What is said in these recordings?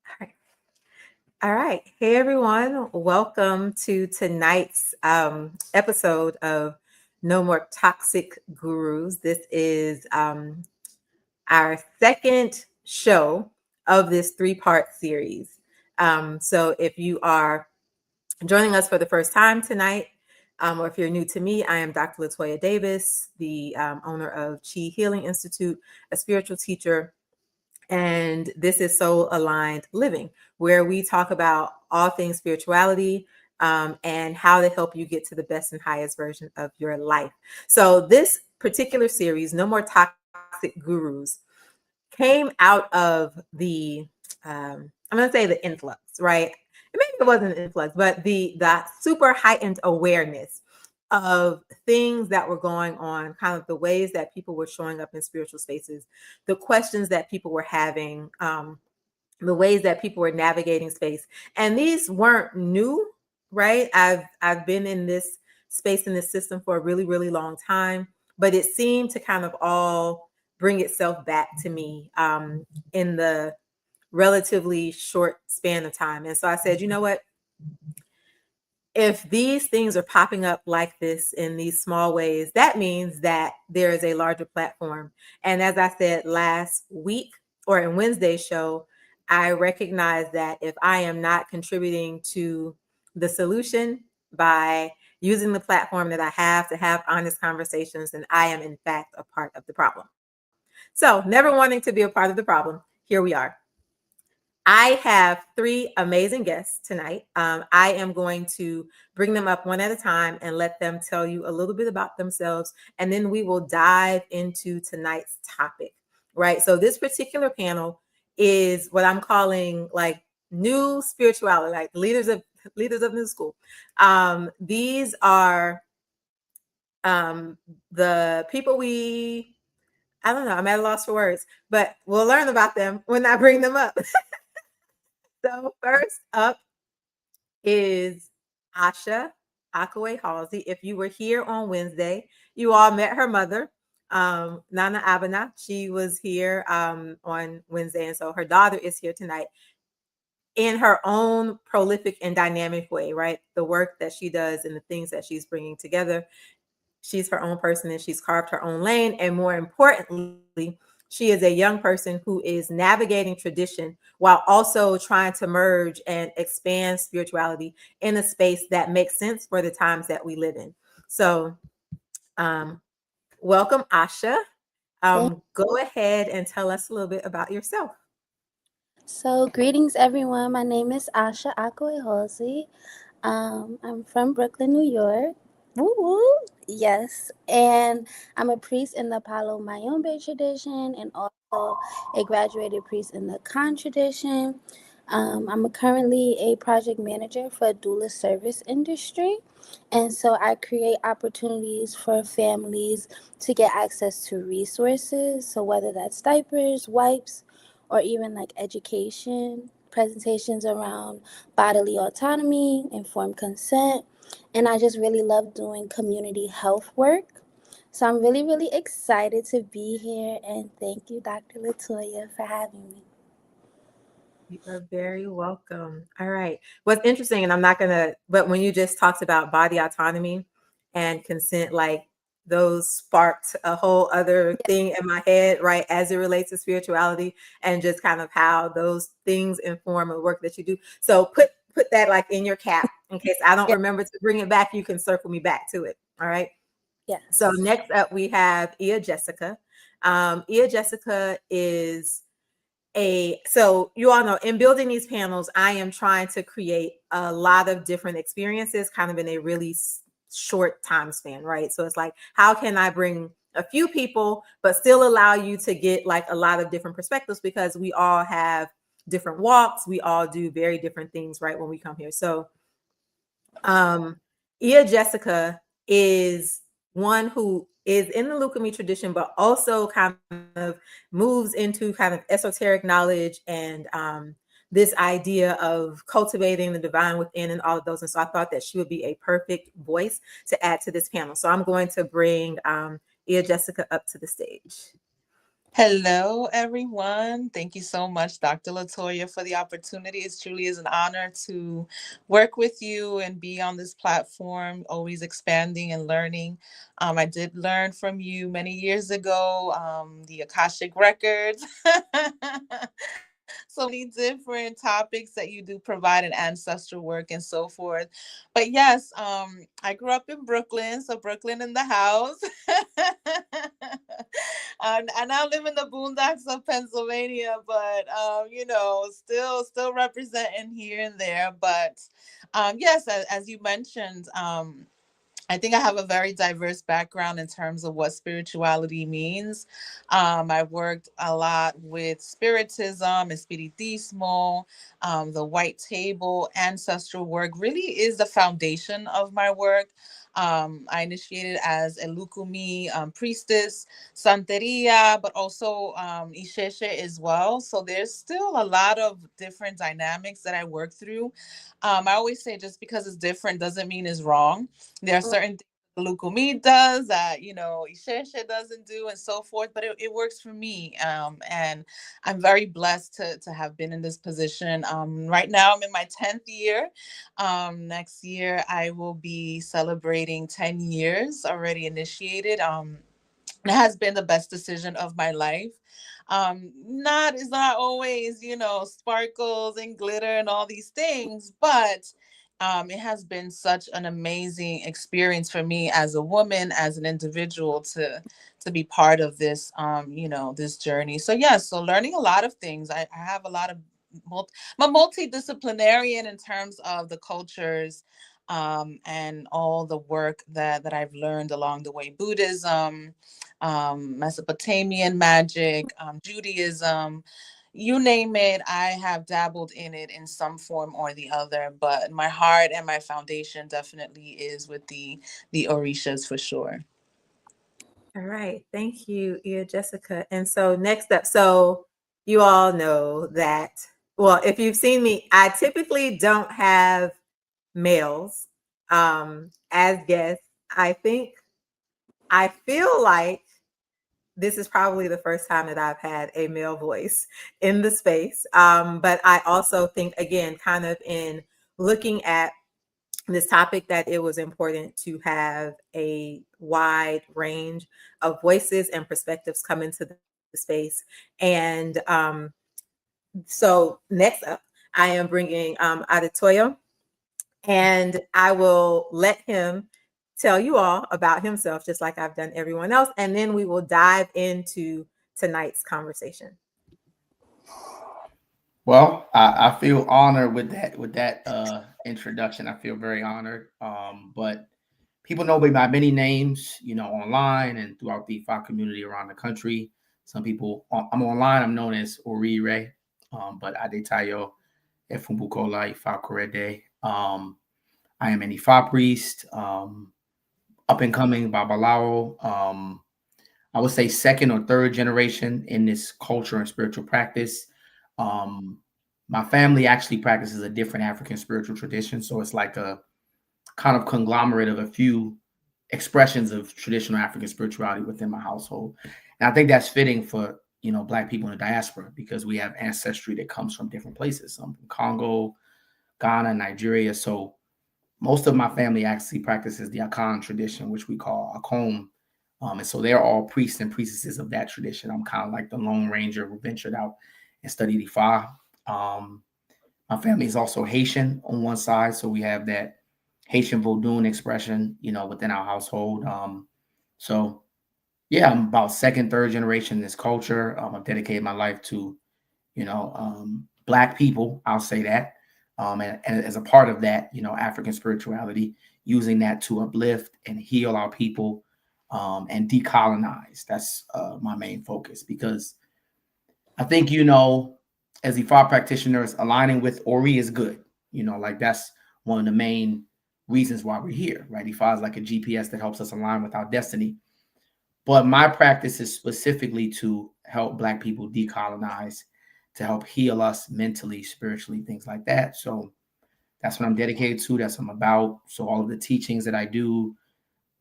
All right. All right. Hey, everyone. Welcome to tonight's episode of No More Toxic Gurus. This is our second show of this three-part series. So if you are joining us for the first time tonight, or if you're new to me, I am Dr. Latoya Davis, the owner of Chi Healing Institute, a spiritual teacher, and this is Soul Aligned Living, where we talk about all things spirituality and how to help you get to the best and highest version of your life. So this particular series, No More Toxic Gurus, came out of the, I'm going to say the influx, right? Maybe it wasn't an influx, but the super heightened awareness of things that were going on, kind of the ways that people were showing up in spiritual spaces, the questions that people were having, the ways that people were navigating space. And these weren't new, right? I've been in this space, in this system for a really, really long time, but it seemed to kind of all bring itself back to me in the relatively short span of time. And so I said, you know what? If these things are popping up like this in these small ways, that means that there is a larger platform. And as I said last week or in Wednesday's show, I recognize that if I am not contributing to the solution by using the platform that I have to have honest conversations, then I am in fact a part of the problem. So never wanting to be a part of the problem, here we are. I have three amazing guests tonight. I am going to bring them up one at a time and let them tell you a little bit about themselves. And then we will dive into tonight's topic, right? So this particular panel is what I'm calling like new spirituality, like leaders of new school. These are the people I don't know, I'm at a loss for words, but we'll learn about them when I bring them up. So first up is Asha Halsey. If you were here on Wednesday, you all met her mother, Nana Abana. She was here on Wednesday, and so her daughter is here tonight in her own prolific and dynamic way, right? The work that she does and the things that she's bringing together. She's her own person and she's carved her own lane. And more importantly, she is a young person who is navigating tradition while also trying to merge and expand spirituality in a space that makes sense for the times that we live in. So, welcome, Asha. Go ahead and tell us a little bit about yourself. So, greetings, everyone. My name is Asha Halsey. I'm from Brooklyn, New York. Woo woo. Yes. And I'm a priest in the Palo Mayombe tradition and also a graduated priest in the Akan tradition. I'm currently a project manager for doula service industry. And so I create opportunities for families to get access to resources. So whether that's diapers, wipes, or even like education, presentations around bodily autonomy, informed consent. And I just really love doing community health work. So I'm really, really excited to be here. And thank you, Dr. Latoya, for having me. You are very welcome. All right. What's interesting, and I'm not going to, but when you just talked about body autonomy and consent, like those sparked a whole other thing in my head, right, as it relates to spirituality and just kind of how those things inform the work that you do. So put that like in your cap in case I don't remember to bring it back. You can circle me back to it. All right. Yes. So next up, we have Ia Jessica. Ia Jessica is so you all know in building these panels, I am trying to create a lot of different experiences kind of in a really short time span, right? So it's like, how can I bring a few people, but still allow you to get like a lot of different perspectives because we all have different walks. We all do very different things, right? When we come here. So Ia Jessica is one who is in the Lukumi tradition, but also kind of moves into kind of esoteric knowledge and this idea of cultivating the divine within and all of those. And so I thought that she would be a perfect voice to add to this panel. So I'm going to bring Ia Jessica up to the stage. Hello, everyone. Thank you so much, Dr. Latoya, for the opportunity. It truly is an honor to work with you and be on this platform, always expanding and learning. I did learn from you many years ago, the Akashic Records. So many different topics that you do provide in ancestral work and so forth. But yes, I grew up in Brooklyn, so Brooklyn in the house. I now live in the boondocks of Pennsylvania, but still representing here and there. But yes, as you mentioned, I think I have a very diverse background in terms of what spirituality means. I've worked a lot with spiritism, espiritismo, the white table, ancestral work really is the foundation of my work. I initiated as a Lukumi priestess, Santeria, but also Isheshe as well. So there's still a lot of different dynamics that I work through. I always say just because it's different doesn't mean it's wrong. There are certain things Lukumi does that Isheshe doesn't do, and so forth. But it works for me, and I'm very blessed to have been in this position. Right now, I'm in my 10th year. Next year, I will be celebrating 10 years already initiated. It has been the best decision of my life. Not is not always, sparkles and glitter and all these things, but it has been such an amazing experience for me as a woman, as an individual, to be part of this, this journey. So yeah, so learning a lot of things. I have a lot of I'm multidisciplinarian in terms of the cultures, and all the work that I've learned along the way. Buddhism, Mesopotamian magic, Judaism, you name it, I have dabbled in it in some form or the other. But my heart and my foundation definitely is with the Orishas for sure. All right. Thank you, Ia Jessica. And so next up, so you all know that, well, if you've seen me, I typically don't have males as guests. I feel like this is probably the first time that I've had a male voice in the space. But I also think, again, kind of in looking at this topic, that it was important to have a wide range of voices and perspectives come into the space. And so next up, I am bringing Adetoyo, and I will let him tell you all about himself, just like I've done everyone else. And then we will dive into tonight's conversation. Well, I feel honored with that introduction. I feel very honored. But people know me by many names, online and throughout the FI community around the country. Some people, I'm online. I'm known as Orire, but Adetayo Efumbukola Ifa Korede. I am an Ifa priest, up and coming Babalao. I would say second or third generation in this culture and spiritual practice. Um, my family actually practices a different African spiritual tradition, so it's like a kind of conglomerate of a few expressions of traditional African spirituality within my household. And I think that's fitting for Black people in the diaspora because we have ancestry that comes from different places, some from Congo, Ghana, Nigeria. So most of my family actually practices the Akan tradition, which we call Akom. And so they're all priests and priestesses of that tradition. I'm kind of like the Lone Ranger who ventured out and studied Ifa. Um, my family is also Haitian on one side, so we have that Haitian Vodun expression, within our household. So yeah, I'm about second, third generation in this culture. I've dedicated my life to, Black people. I'll say that, and as a part of that, African spirituality, using that to uplift and heal our people, and decolonize. That's my main focus because I think, as Ifa practitioners, aligning with Ori is good. Like that's one of the main reasons why we're here, right? Ifa is like a GPS that helps us align with our destiny. But my practice is specifically to help Black people decolonize, to help heal us mentally, spiritually, things like that. So that's what I'm dedicated to. That's what I'm about. So all of the teachings that I do,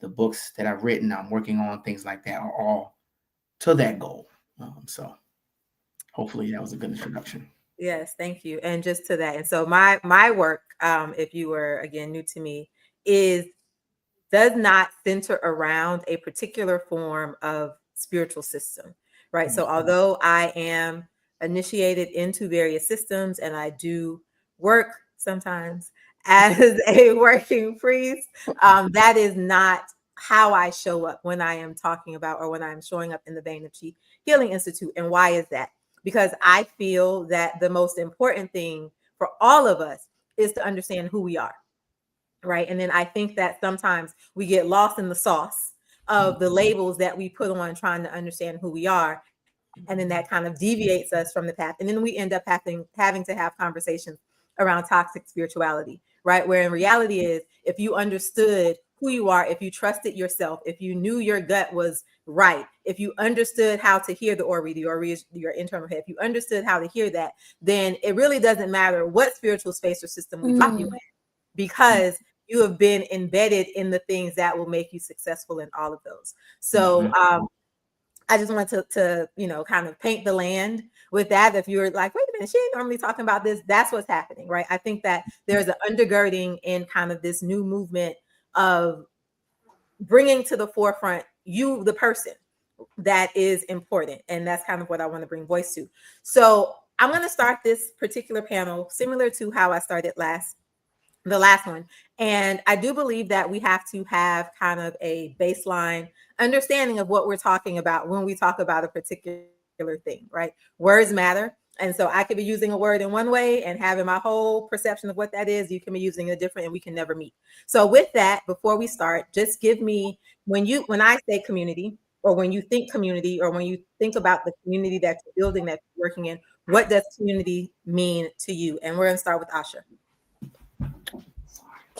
the books that I've written, I'm working on, things like that are all to that goal. So hopefully that was a good introduction. Yes, thank you. And just to that, and so my work, if you were again new to me, is does not center around a particular form of spiritual system, right? So although I am initiated into various systems and I do work sometimes as a working priest, that is not how I show up when I am talking about or when I'm showing up in the vein of Chi Healing Institute. And why is that? Because I feel that the most important thing for all of us is to understand who we are, right? And then I think that sometimes we get lost in the sauce of the labels that we put on trying to understand who we are, and then that kind of deviates us from the path, and then we end up having to have conversations around toxic spirituality, right? Where in reality is, if you understood who you are, if you trusted yourself, if you knew your gut was right, if you understood how to hear the Ori is your internal head, if you understood how to hear that, then it really doesn't matter what spiritual space or system we drop you in, because you have been embedded in the things that will make you successful in all of those. So I just wanted to kind of paint the land with that. If you're like, wait a minute, she ain't normally talking about this, that's what's happening, right? I think that there's an undergirding in kind of this new movement of bringing to the forefront you, the person, that is important. And that's kind of what I want to bring voice to. So I'm going to start this particular panel similar to how I started the last one. And I do believe that we have to have kind of a baseline understanding of what we're talking about when we talk about a particular thing, right? Words matter. And so I could be using a word in one way and having my whole perception of what that is. You can be using it different, and we can never meet. So with that, before we start, just give me, when I say community, or when you think community, or when you think about the community that you're building, that you're working in, what does community mean to you? And we're going to start with Asha.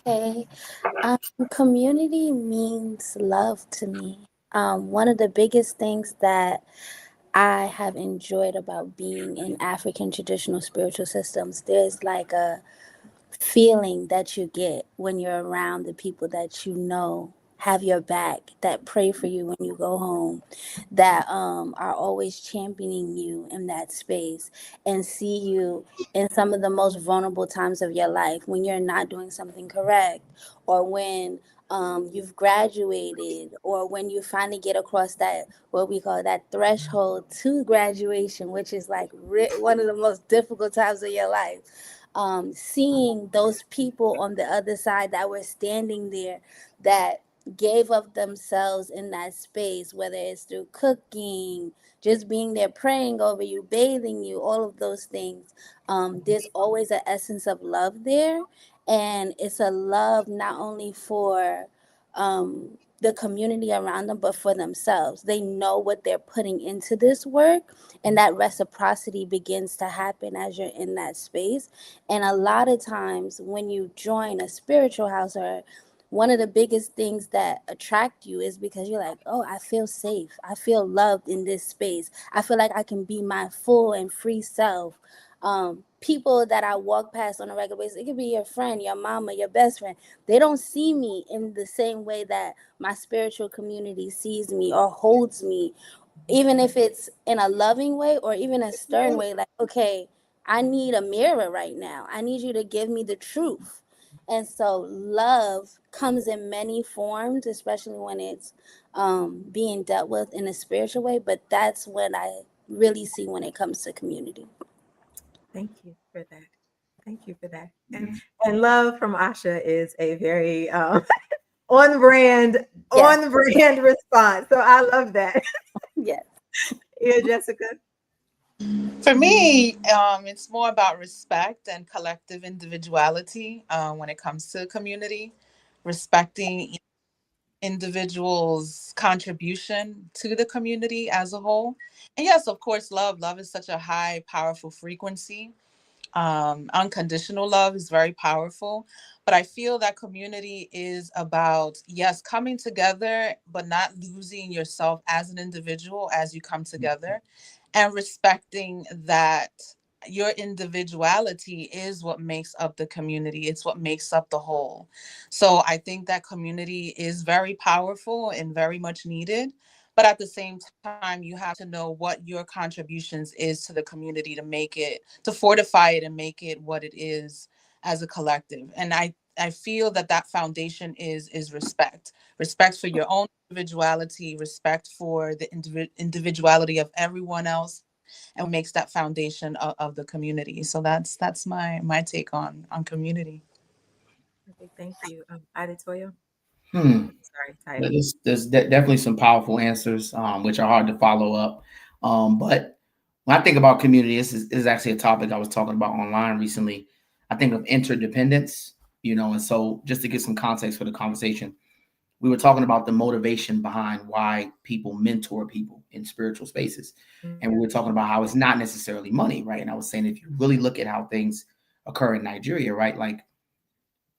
Okay. Community means love to me. One of the biggest things that I have enjoyed about being in African traditional spiritual systems, there's like a feeling that you get when you're around the people that you know have your back, that pray for you when you go home, that are always championing you in that space, and see you in some of the most vulnerable times of your life when you're not doing something correct, or when you've graduated, or when you finally get across that, what we call that threshold to graduation, which is like one of the most difficult times of your life. Seeing those people on the other side that were standing there, that gave up themselves in that space, whether it's through cooking, just being there praying over you, bathing you, all of those things. There's always an essence of love there. And it's a love not only for the community around them, but for themselves. They know what they're putting into this work, and that reciprocity begins to happen as you're in that space. And a lot of times when you join a spiritual house, or one of the biggest things that attract you is because you're like, oh, I feel safe. I feel loved in this space. I feel like I can be my full and free self. People that I walk past on a regular basis, it could be your friend, your mama, your best friend. They don't see me in the same way that my spiritual community sees me or holds me, even if it's in a loving way or even a stern way. Like, okay, I need a mirror right now. I need you to give me the truth. And so love comes in many forms, especially when it's being dealt with in a spiritual way. But that's what I really see when it comes to community. Thank you for that. Thank you for that. And love from Asha is a very on brand Yes. on brand response. So I love that. Yes. Yeah, Jessica. For me, it's more about respect and collective individuality when it comes to community, respecting each individual's contribution to the community as a whole. And yes, of course, love. Love is such a high, powerful frequency. Unconditional love is very powerful. But I feel that community is about, yes, coming together, but not losing yourself as an individual as you come together, and respecting that your individuality is what makes up the community. It's what makes up the whole. So I think that community is very powerful and very much needed. but at the same time, you have to know what your contributions is to the community to make it, to fortify it and make it what it is as a collective. And I feel that that foundation is respect for your own individuality, respect for the individuality of everyone else, and what makes that foundation of the community. So that's my take on community. Okay, thank you. Toya. Hmm. Sorry, Tyler. There's definitely some powerful answers, which are hard to follow up. But when I think about community, this is actually a topic I was talking about online recently. I think of interdependence, and so just to give some context for the conversation, we were talking about the motivation behind why people mentor people in spiritual spaces. And we were talking about how it's not necessarily money, right? And I was saying, if you really look at how things occur in Nigeria, right? Like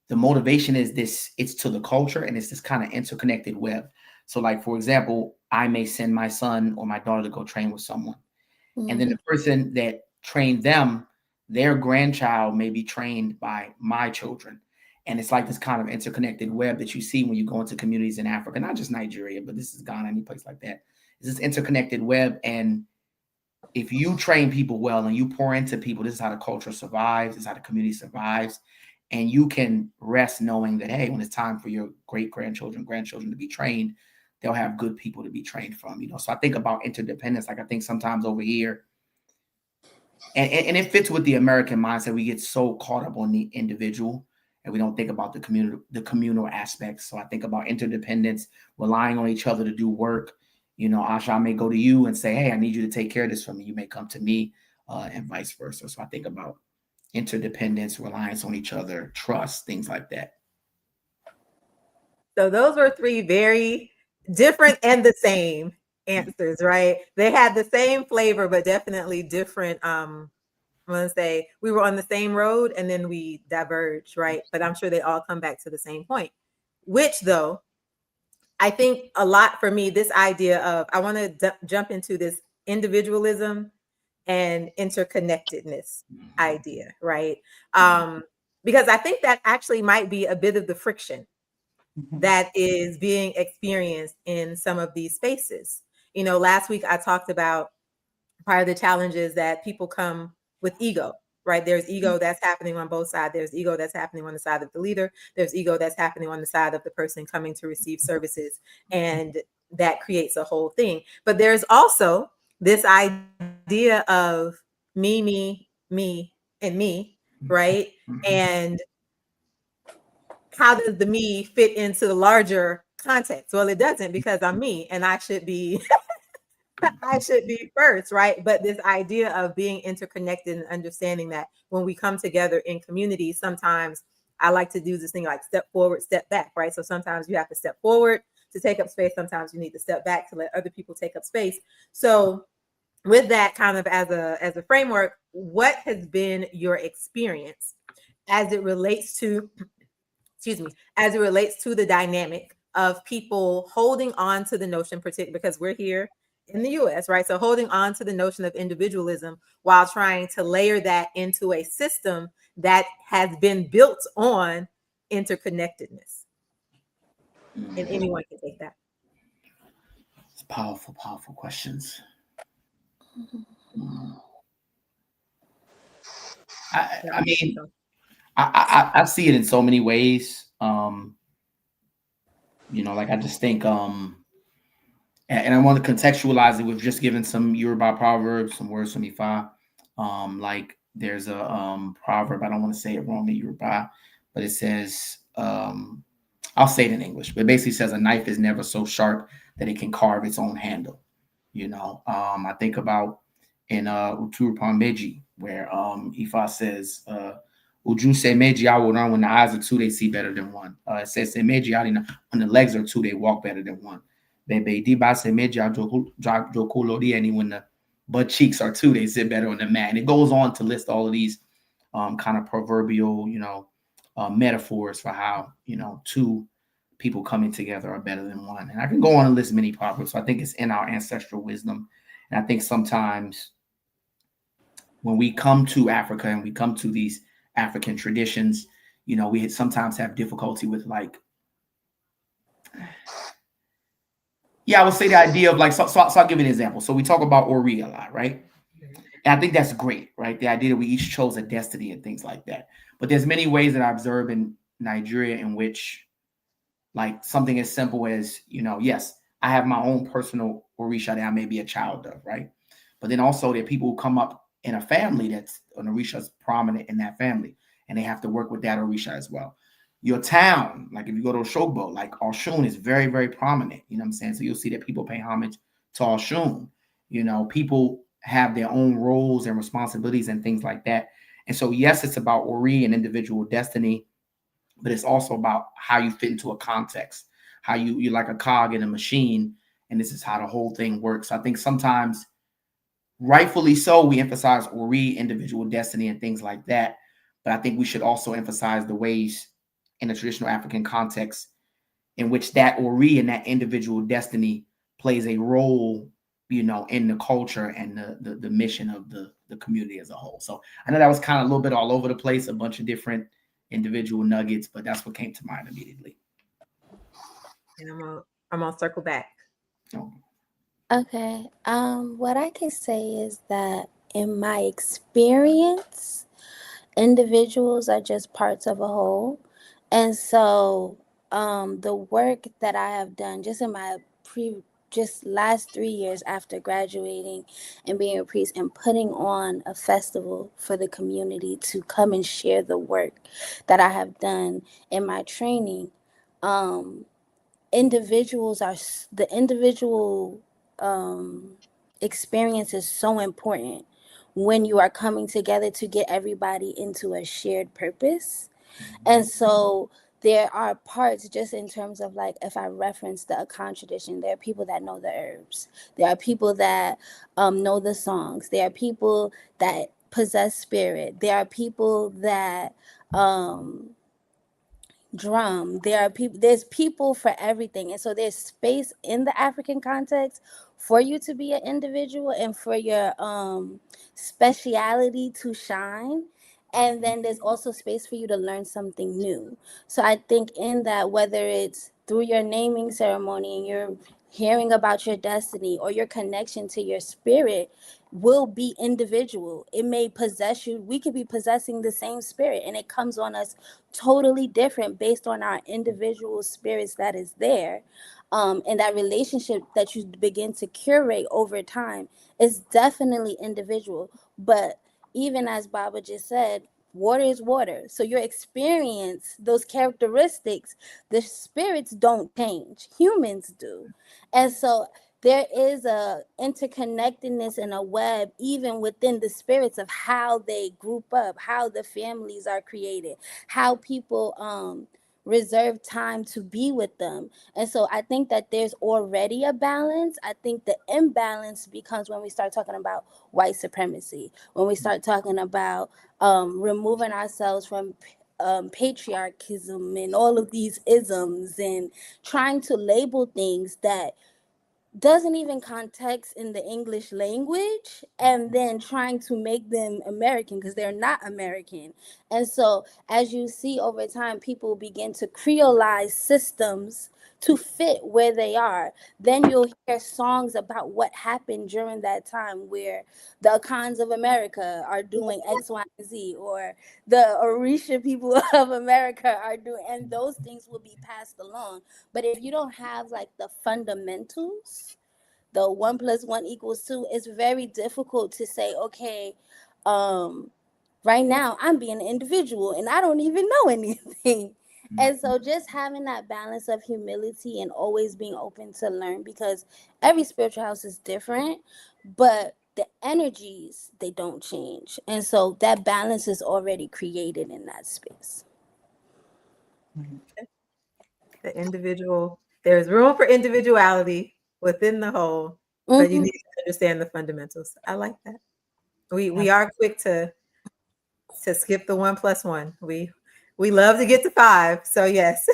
the motivation is this, it's to the culture and it's this kind of interconnected web. So like, for example, I may send my son or my daughter to go train with someone. And then the person that trained them, their grandchild may be trained by my children. And it's like this kind of interconnected web that you see when you go into communities in Africa, not just Nigeria, but this is Ghana, any place like that. It's this interconnected web. And if you train people well and you pour into people, this is how the culture survives, this is how the community survives. And you can rest knowing that, hey, when it's time for your great-grandchildren, grandchildren to be trained, they'll have good people to be trained from, So I think about interdependence. Like I think sometimes over here, and it fits with the American mindset. We get so caught up on the individual and we don't think about the communal aspects. So I think about interdependence, relying on each other to do work. Asha, I may go to you and say, hey, I need you to take care of this for me. You may come to me and vice versa. So I think about interdependence, reliance on each other, trust, things like that. So those were three very different and the same answers, right? They had the same flavor, but definitely different. I'm gonna say we were on the same road and then we diverged, right? But I'm sure they all come back to the same point, which though, I think a lot for me, this idea of I want to jump into this individualism and interconnectedness idea, right? Because I think that actually might be a bit of the friction that is being experienced in some of these spaces. Last week I talked about part of the challenges that people come with ego, right? There's ego that's happening on both sides. There's ego that's happening on the side of the leader. There's ego that's happening on the side of the person coming to receive services. And that creates a whole thing. But there's also this idea of me, and me, right? And how does the me fit into the larger context? Well, it doesn't, because I'm me and I should be I should be first, right? But this idea of being interconnected and understanding that when we come together in community, sometimes I like to do this thing like step forward, step back, right? So sometimes you have to step forward to take up space. Sometimes you need to step back to let other people take up space. So with that kind of as a framework, what has been your experience as it relates to as it relates to the dynamic of people holding on to the notion, particularly because we're here in the US, right? So holding on to the notion of individualism while trying to layer that into a system that has been built on interconnectedness. And anyone can take that. It's powerful, powerful questions. I mean, I see it in so many ways. Like I just think, and I want to contextualize it with just giving some Yoruba proverbs, some words from Ifa. Like there's a proverb, I don't want to say it wrong in Yoruba, but it says, I'll say it in English, but it basically says a knife is never so sharp that it can carve its own handle. I think about in Uturupan Meji, where Ifa says, Uju se meji aworan, when the eyes are two, they see better than one. It says se meji arina, when the legs are two, they walk better than one. Bebe di ba se meji ajokulodi, and when the butt cheeks are two, they sit better on the mat. And it goes on to list all of these kind of proverbial, metaphors for how, two people coming together are better than one. And I can go on and list many proverbs. So I think it's in our ancestral wisdom. And I think sometimes when we come to Africa and we come to these African traditions, we sometimes have difficulty with Yeah, I would say the idea of like, so I'll give you an example. So we talk about Ori a lot, right? And I think that's great, right? The idea that we each chose a destiny and things like that. But there's many ways that I observe in Nigeria in which, like, something as simple as, yes, I have my own personal Orisha that I may be a child of, right? But then also there are people who come up in a family that's an Orisha is prominent in that family, and they have to work with that Orisha as well. Your town, like if you go to Oshogbo, like Oshun is very, very prominent. You know what I'm saying? So you'll see that people pay homage to Oshun. People have their own roles and responsibilities and things like that. And so, yes, it's about Ori and individual destiny, but it's also about how you fit into a context, how you're like a cog in a machine, and this is how the whole thing works. I think sometimes, rightfully so, we emphasize Ori, individual destiny, and things like that. But I think we should also emphasize the ways in a traditional African context in which that Ori and that individual destiny plays a role, in the culture and the mission of the community as a whole. So I know that was kind of a little bit all over the place, a bunch of different individual nuggets, but that's what came to mind immediately. And I'm gonna circle back. Oh. Okay. What I can say is that in my experience, individuals are just parts of a whole. And so the work that I have done just in my just last 3 years after graduating and being a priest and putting on a festival for the community to come and share the work that I have done in my training, um, individuals are the individual um, experience is so important when you are coming together to get everybody into a shared purpose. And so there are parts, just in terms of, like, if I reference the Akan tradition, there are people that know the herbs. There are people that know the songs. There are people that possess spirit. There are people that um, drum. There's people for everything. And so there's space in the African context for you to be an individual and for your speciality to shine. And then there's also space for you to learn something new. So I think in that, whether it's through your naming ceremony and you're hearing about your destiny, or your connection to your spirit will be individual. It may possess you. We could be possessing the same spirit, and it comes on us totally different based on our individual spirits that is there. And that relationship that you begin to curate over time is definitely individual. But even as Baba just said, water is water. So your experience, those characteristics, the spirits don't change. Humans do. And so there is a interconnectedness and a web even within the spirits of how they group up, how the families are created, how people reserve time to be with them. And so I think that there's already a balance. I think the imbalance becomes when we start talking about white supremacy, when we start talking about removing ourselves from patriarchism and all of these isms, and trying to label things that doesn't even context in the English language, and then trying to make them American because they're not American. And so as you see over time, people begin to creolize systems to fit where they are. Then you'll hear songs about what happened during that time, where the Akans of America are doing X, Y, and Z, or the Orisha people of America are doing, and those things will be passed along. But if you don't have, like, the fundamentals, the 1 + 1 = 2, it's very difficult to say, okay, right now I'm being an individual and I don't even know anything. And so just having that balance of humility and always being open to learn, because every spiritual house is different, but the energies, they don't change. And so that balance is already created in that space. The individual, there's room for individuality within the whole, but you Mm-hmm. need to understand the fundamentals. I like that. We are quick to skip the 1 + 1. We love to get to 5. So yes.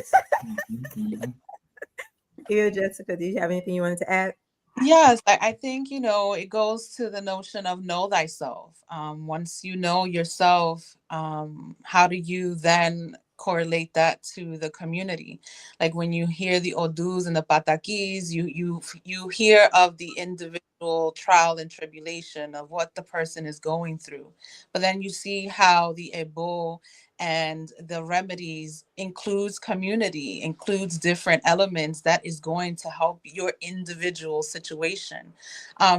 Here, Jessica, do you have anything you wanted to add? Yes, I think, it goes to the notion of know thyself. Once you know yourself, how do you then correlate that to the community. Like when you hear the odus and the patakis, you hear of the individual trial and tribulation of what the person is going through, but then you see how the ebo and the remedies includes community, includes different elements that is going to help your individual situation.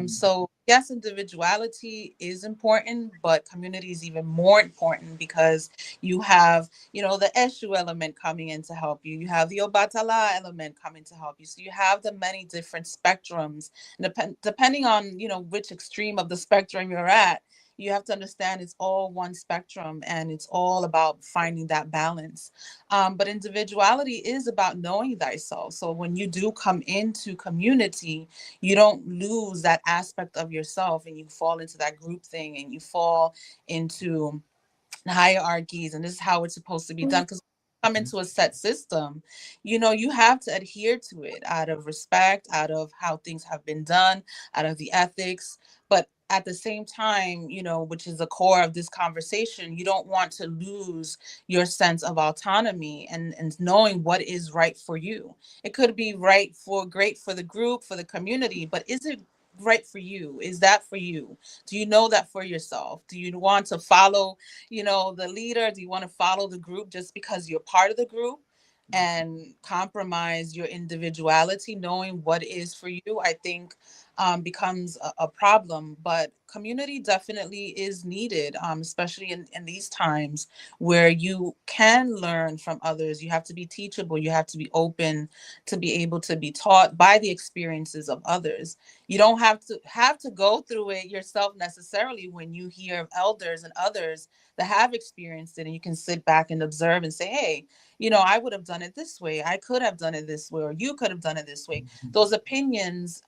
So yes, individuality is important, but community is even more important because you have, the Eshu element coming in to help you. You have the Obatala element coming to help you. So you have the many different spectrums. And depending on, which extreme of the spectrum you're at, you have to understand it's all one spectrum and it's all about finding that balance. But individuality is about knowing thyself. So when you do come into community, you don't lose that aspect of yourself and you fall into that group thing and you fall into hierarchies, and this is how it's supposed to be done. Because come into a set system, you have to adhere to it out of respect, out of how things have been done, out of the ethics. But at the same time, which is the core of this conversation, you don't want to lose your sense of autonomy and knowing what is right for you. It could be great for the group, for the community, but is it right for you? Is that for you? Do you know that for yourself? Do you want to follow the leader? Do you want to follow the group just because you're part of the group and compromise your individuality? Knowing what is for you, I think, becomes a problem. But community definitely is needed, especially in these times where you can learn from others. You have to be teachable. You have to be open to be able to be taught by the experiences of others. You don't have to go through it yourself necessarily. When you hear of elders and others that have experienced it, and you can sit back and observe and say, hey, I would have done it this way. I could have done it this way, or you could have done it this way. Those opinions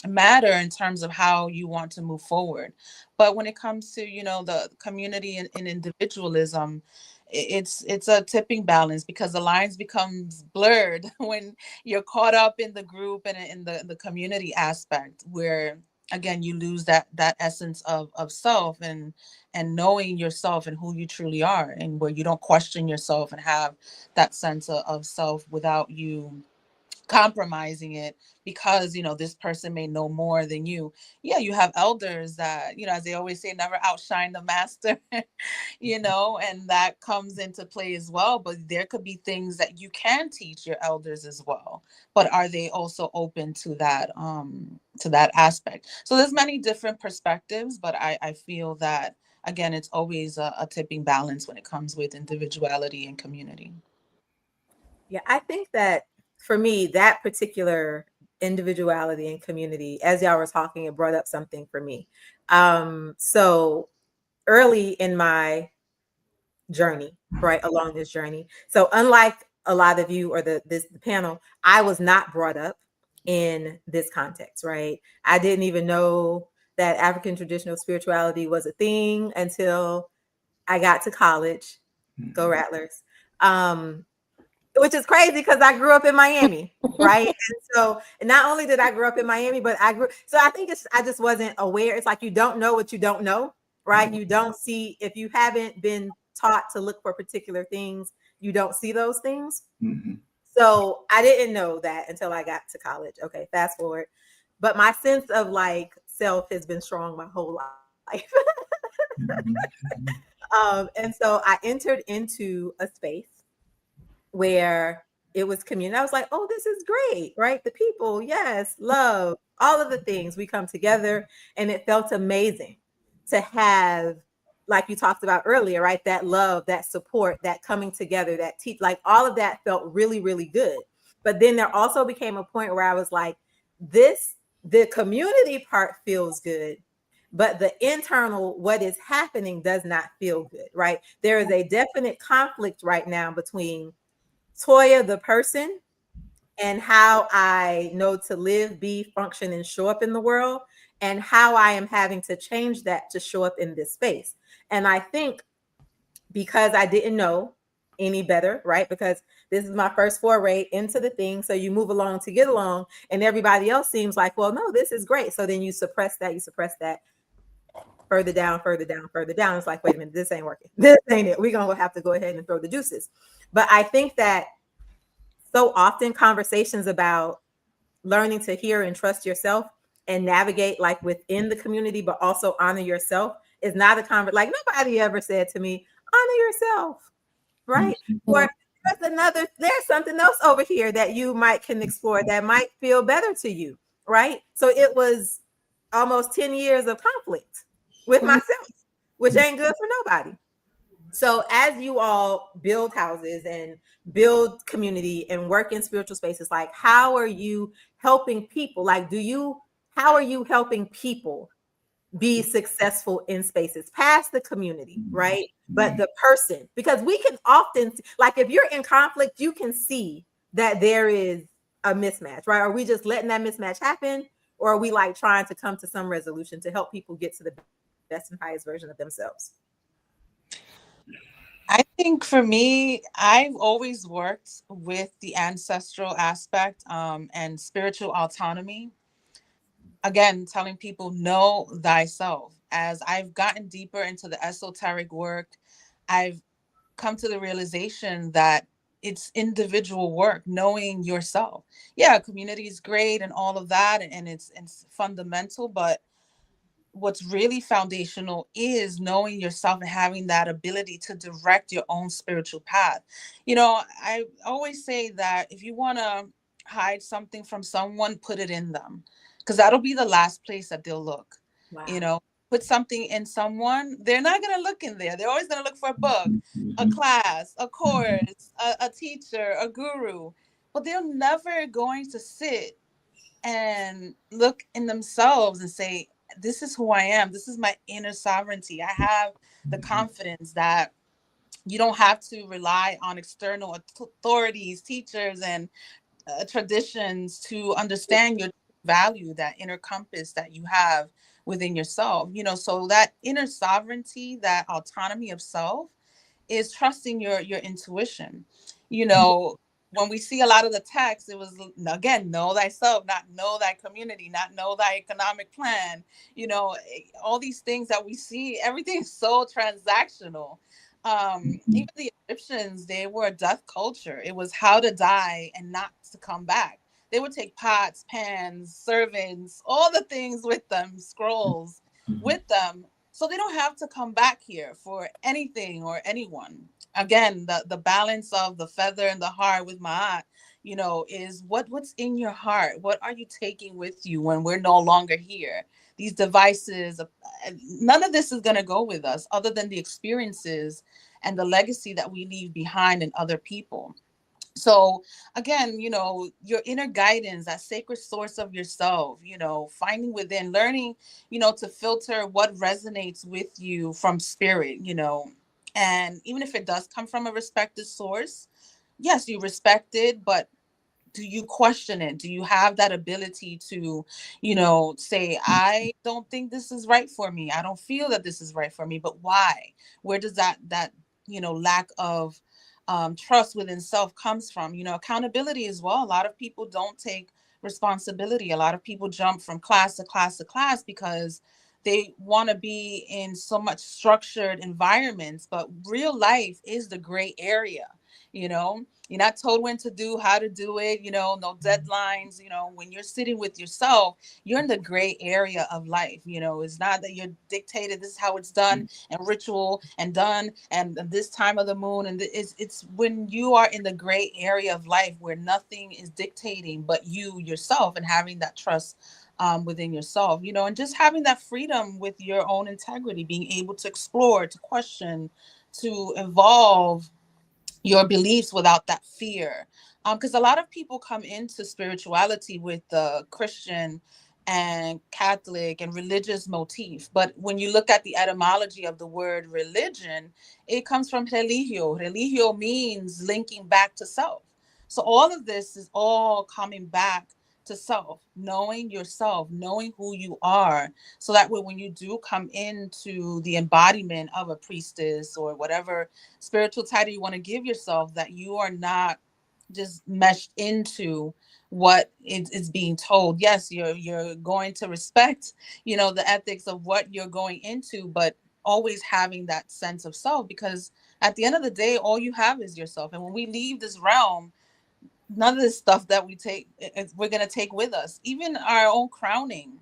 matter in terms of how you want to move forward. But when it comes to, the community and individualism, it's a tipping balance, because the lines becomes blurred when you're caught up in the group and in the community aspect, where again you lose that essence of self and knowing yourself and who you truly are, and where you don't question yourself and have that sense of self without you compromising it because this person may know more than you. Yeah, you have elders that, as they always say, never outshine the master. And that comes into play as well. But there could be things that you can teach your elders as well, but are they also open to that aspect? So there's many different perspectives, but I feel that again it's always a tipping balance when it comes with individuality and community. Yeah, I think that for me, that particular individuality and community, as y'all were talking, it brought up something for me. So early in my journey, right, along this journey. So unlike a lot of you or the panel, I was not brought up in this context, right? I didn't even know that African traditional spirituality was a thing until I got to college. Go Rattlers. Which is crazy because I grew up in Miami, right? And so not only did I grow up in Miami, but so I think I just wasn't aware. It's like you don't know what you don't know, right? You don't see, if you haven't been taught to look for particular things, you don't see those things. So I didn't know that until I got to college. Okay, fast forward. But my sense of like self has been strong my whole life. And so I entered into a space where it was community. I was like, oh, this is great, right? The people, yes, love, all of the things. We come together, and it felt amazing to have, like you talked about earlier, right? That love, that support, that coming together, that like all of that felt really, really good. But then there also became a point where I was like, the community part feels good, but the internal, what is happening does not feel good, right? There is a definite conflict right now between Toya, the person, and how I know to live, be, function, and show up in the world, and how I am having to change that to show up in this space. And I think because I didn't know any better, right? Because this is my first foray into the thing. So you move along to get along, and everybody else seems like, well, no, this is great. So then you suppress that. further down, further down, further down. It's like, wait a minute, this ain't working. This ain't it. We're going to have to go ahead and throw the juices. But I think that so often conversations about learning to hear and trust yourself and navigate like within the community, but also honor yourself is not a conversation. Like nobody ever said to me, honor yourself, right? Or there's something else over here that you might can explore that might feel better to you, right? So it was almost 10 years of conflict with myself, which ain't good for nobody. So as you all build houses and build community and work in spiritual spaces, like how are you helping people? Like, how are you helping people be successful in spaces past the community, right? But the person, because we can often, like, if you're in conflict, you can see that there is a mismatch, right? Are we just letting that mismatch happen? Or are we like trying to come to some resolution to help people get to the best and highest version of themselves? I think for me, I've always worked with the ancestral aspect and spiritual autonomy. Again, telling people, know thyself. As I've gotten deeper into the esoteric work, I've come to the realization that it's individual work, knowing yourself. Yeah, community is great and all of that, and it's fundamental, but what's really foundational is knowing yourself and having that ability to direct your own spiritual path. I always say that if you want to hide something from someone, put it in them, because that'll be the last place that they'll look. you Wow. know put something in someone, they're not going to look in there. They're always going to look for a book, a class, a course, a teacher, a guru, but they're never going to sit and look in themselves and say, this is who I am. This is my inner sovereignty. I have the confidence that you don't have to rely on external authorities, teachers, and traditions to understand your value, that inner compass that you have within yourself. So that inner sovereignty, that autonomy of self, is trusting your intuition. You know, when we see a lot of the text, it was, again, know thyself, not know thy community, not know thy economic plan. All these things that we see, everything is so transactional. Even the Egyptians, they were a death culture. It was how to die and not to come back. They would take pots, pans, servants, all the things with them, scrolls with them, so they don't have to come back here for anything or anyone. Again, the balance of the feather and the heart with Ma'at, is what's in your heart. What are you taking with you when we're no longer here? These devices, none of this is going to go with us other than the experiences and the legacy that we leave behind in other people. So again, your inner guidance, that sacred source of yourself, finding within, learning, to filter what resonates with you from spirit. And even if it does come from a respected source, yes, you respect it, but do you question it? Do you have that ability to, say, I don't think this is right for me. I don't feel that this is right for me, but why? Where does that lack of trust within self comes from? Accountability as well. A lot of people don't take responsibility. A lot of people jump from class to class to class because they want to be in so much structured environments, but real life is the gray area. You're not told when to do, how to do it, no deadlines. When you're sitting with yourself, you're in the gray area of life. It's not that you're dictated, this is how it's done, and ritual and done, and this time of the moon. And it's when you are in the gray area of life where nothing is dictating but you yourself, and having that trust within yourself, and just having that freedom with your own integrity, being able to explore, to question, to evolve your beliefs without that fear. Because a lot of people come into spirituality with the Christian and Catholic and religious motif. But when you look at the etymology of the word religion, it comes from religio. Religio means linking back to self. So all of this is all coming back to self, knowing yourself, knowing who you are, so that way when you do come into the embodiment of a priestess or whatever spiritual title you want to give yourself, that you are not just meshed into what is being told. Yes, you're going to respect, the ethics of what you're going into, but always having that sense of self, because at the end of the day, all you have is yourself. And when we leave this realm, none of this stuff that we take, we're going to take with us. Even our own crowning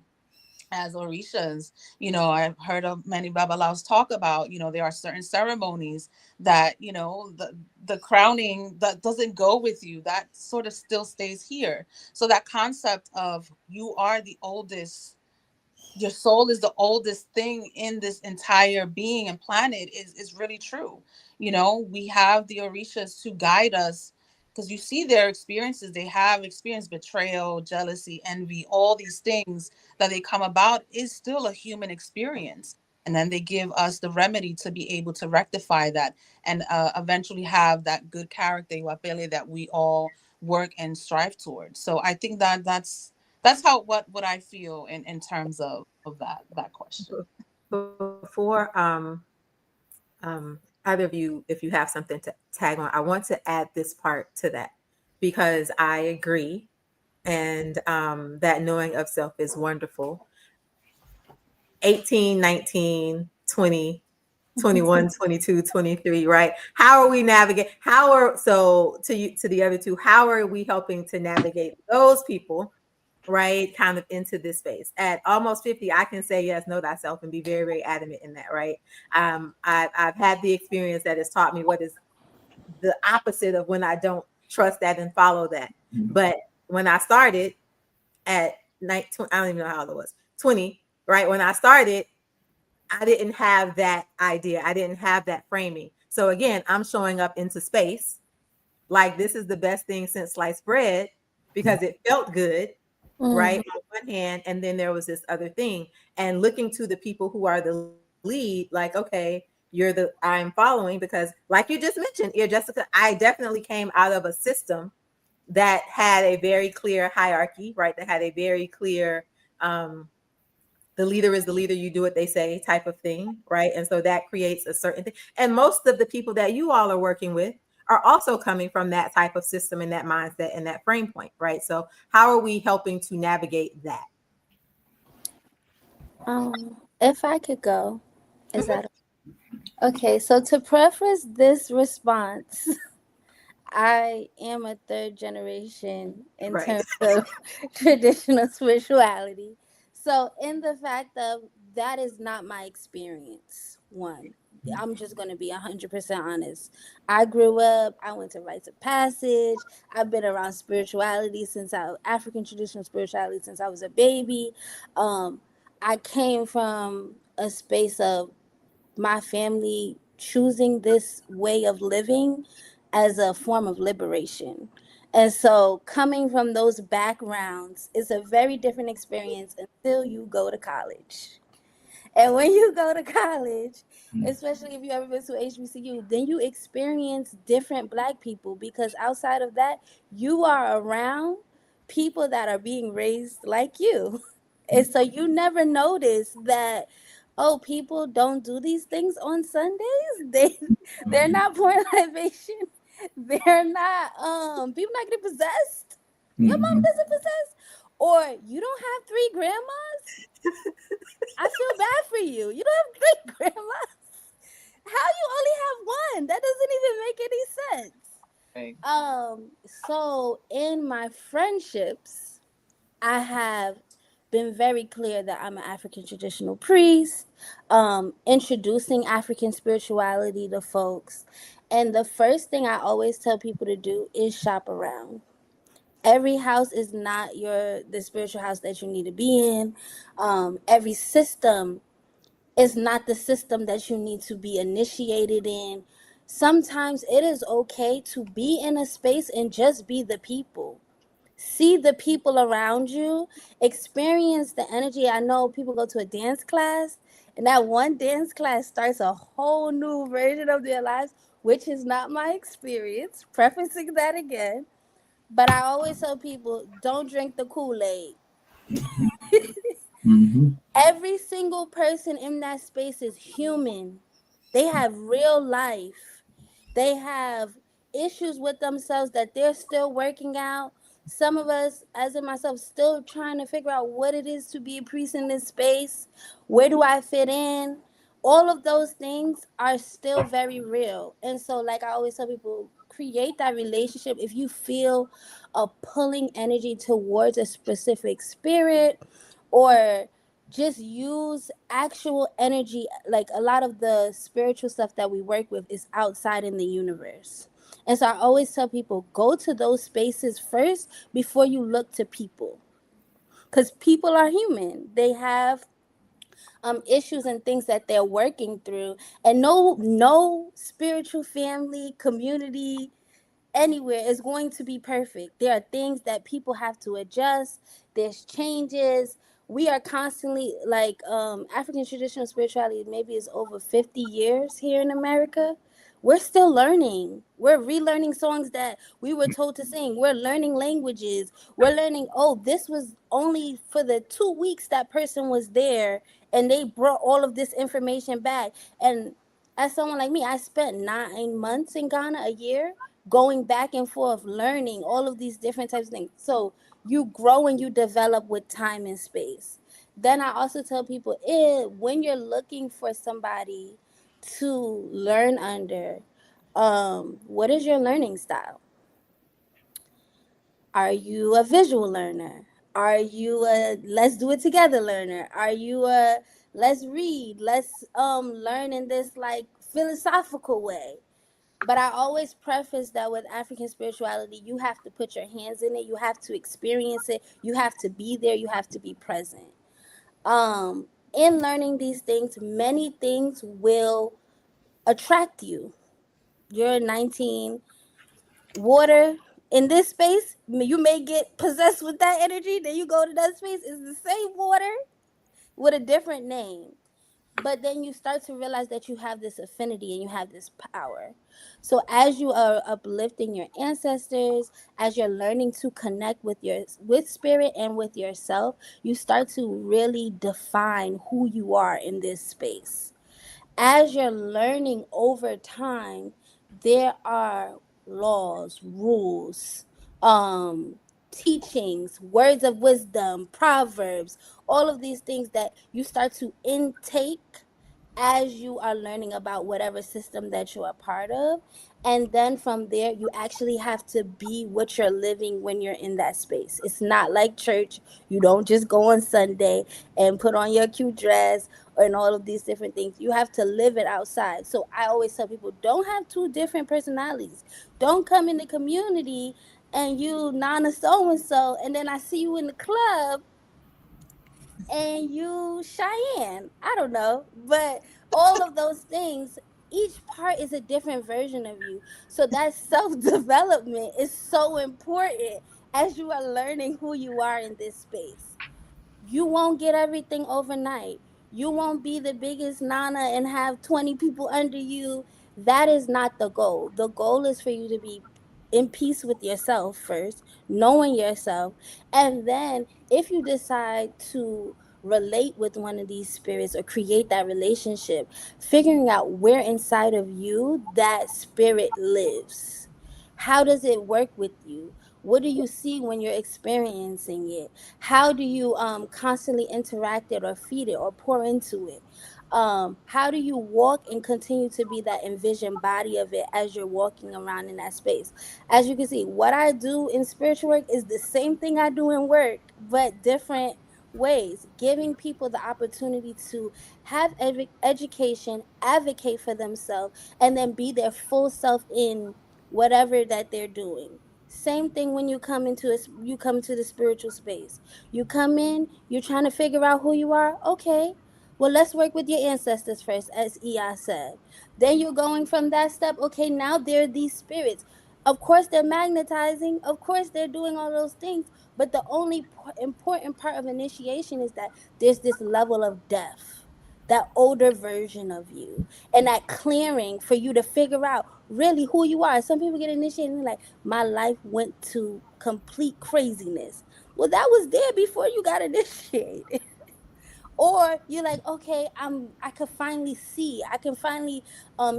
as Orishas, I've heard of many Babalaos talk about, there are certain ceremonies that, the crowning that doesn't go with you, that sort of still stays here. So that concept of you are the oldest, your soul is the oldest thing in this entire being and planet is really true. We have the Orishas to guide us, because you see their experiences. They have experienced betrayal, jealousy, envy, all these things that they come about is still a human experience. And then they give us the remedy to be able to rectify that, and eventually have that good character, Iwapele, that we all work and strive towards. So I think that's how what I feel in terms of that question. Before either of you, if you have something to tag on, I want to add this part to that, because I agree, and that knowing of self is wonderful. 18, 19, 20, 21, 22, 23, right? How are we navigate? How are, so to you, to the other two, how are we helping to navigate those people, right? Kind of into this space. At almost 50, I can say yes, know thyself, and be very, very adamant in that, right? I've had the experience that has taught me what is the opposite of when I don't trust that and follow that. But when I started at 19, I don't even know how old it was, 20, right? When I started, I didn't have that idea. I didn't have that framing. So again, I'm showing up into space like this is the best thing since sliced bread, because it felt good, right? On one hand, and then there was this other thing, and looking to the people who are the lead, like, okay, I'm following, because like you just mentioned, yeah, Jessica, I definitely came out of a system that had a very clear hierarchy, right? That had a very clear, the leader is the leader, you do what they say type of thing, right? And so that creates a certain thing. And most of the people that you all are working with are also coming from that type of system and that mindset and that frame point, right? So how are we helping to navigate that? If I could go, is that okay? So to preface this response, I am a third generation in Right. terms of traditional spirituality. So, in the fact of that is not my experience, one, I'm just going to be 100% honest. I grew up, I went to rites of passage. I've been around spirituality African traditional spirituality since I was a baby. Um, I came from a space of my family choosing this way of living as a form of liberation. And so coming from those backgrounds is a very different experience until you go to college. And when you go to college, especially if you ever been to HBCU, then you experience different Black people, because outside of that, you are around people that are being raised like you. And so you never notice that, oh, people don't do these things on Sundays. They're not pouring libation. They're not people not getting possessed. Your mom doesn't possess. Or you don't have three grandmas. I feel bad for you. You don't have three grandmas. How you only have one? That doesn't even make any sense. Right. So in my friendships, I have been very clear that I'm an African traditional priest, introducing African spirituality to folks. And the first thing I always tell people to do is shop around. Every house is not the spiritual house that you need to be in. Every system is not the system that you need to be initiated in. Sometimes it is okay to be in a space and just be the people. See the people around you, experience the energy. I know people go to a dance class, and that one dance class starts a whole new version of their lives, which is not my experience. Prefacing that again. But I always tell people, don't drink the Kool-Aid. Every single person in that space is human. They have real life. They have issues with themselves that they're still working out. Some of us, as in myself, still trying to figure out what it is to be a priest in this space. Where do I fit in? All of those things are still very real. And so, like I always tell people, create that relationship. If you feel a pulling energy towards a specific spirit, or just use actual energy. Like a lot of the spiritual stuff that we work with is outside in the universe. And so I always tell people, go to those spaces first before you look to people. Because people are human. They have issues and things that they're working through. And no spiritual family, community, anywhere is going to be perfect. There are things that people have to adjust. There's changes. We are constantly like African traditional spirituality maybe is over 50 years here in America. We're still learning. We're relearning songs that we were told to sing. We're learning languages. We're learning, oh, this was only for the 2 weeks that person was there and they brought all of this information back. And as someone like me, I spent 9 months in Ghana, a year, going back and forth, learning all of these different types of things. So you grow and you develop with time and space. Then I also tell people, when you're looking for somebody to learn under, what is your learning style? Are you a visual learner? Are you a let's do it together learner? Are you a let's read, let's learn in this like philosophical way? But I always preface that with African spirituality, you have to put your hands in it, you have to experience it, you have to be there, you have to be present. In learning these things, many things will attract you. You're 19, water in this space, you may get possessed with that energy, then you go to that space, it's the same water with a different name. But then you start to realize that you have this affinity and you have this power. So as you are uplifting your ancestors, as you're learning to connect with spirit and with yourself, you start to really define who you are in this space. As you're learning over time, there are laws, rules, teachings, words of wisdom, proverbs, all of these things that you start to intake as you are learning about whatever system that you are part of. And then from there, you actually have to be what you're living when you're in that space. It's not like church. You don't just go on Sunday and put on your cute dress and all of these different things. You have to live it outside. So I always tell people, don't have two different personalities. Don't come in the community and you Nana so and so, and then I see you in the club and you Cheyenne. I don't know, but all of those things, each part is a different version of you. So that self development is so important as you are learning who you are in this space. You won't get everything overnight. You won't be the biggest Nana and have 20 people under you. That is not the goal. The goal is for you to be in peace with yourself first, knowing yourself. And then if you decide to relate with one of these spirits or create that relationship, figuring out where inside of you that spirit lives. How does it work with you? What do you see when you're experiencing it? How do you constantly interact it or feed it or pour into it? How do you walk and continue to be that envisioned body of it as you're walking around in that space? As you can see, what I do in spiritual work is the same thing I do in work, but different ways, giving people the opportunity to have education, advocate for themselves, and then be their full self in whatever that they're doing. Same thing when you come to the spiritual space. You come in, you're trying to figure out who you are. Okay, well, let's work with your ancestors first, as Iya said. Then you're going from that step. Okay, now there are these spirits. Of course, they're magnetizing. Of course, they're doing all those things. But the only important part of initiation is that there's this level of death, that older version of you, and that clearing for you to figure out really who you are. Some people get initiated and they're like, my life went to complete craziness. Well, that was there before you got initiated. Or you're like, okay, I could finally see, I can finally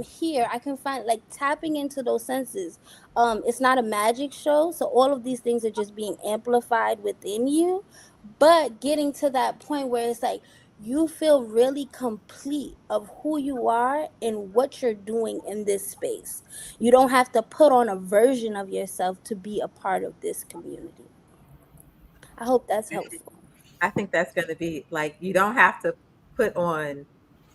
hear, I can find, like, tapping into those senses. It's not a magic show, so all of these things are just being amplified within you, but getting to that point where it's like you feel really complete of who you are and what you're doing in this space. You don't have to put on a version of yourself to be a part of this community. I hope that's helpful. I think that's going to be like, you don't have to put on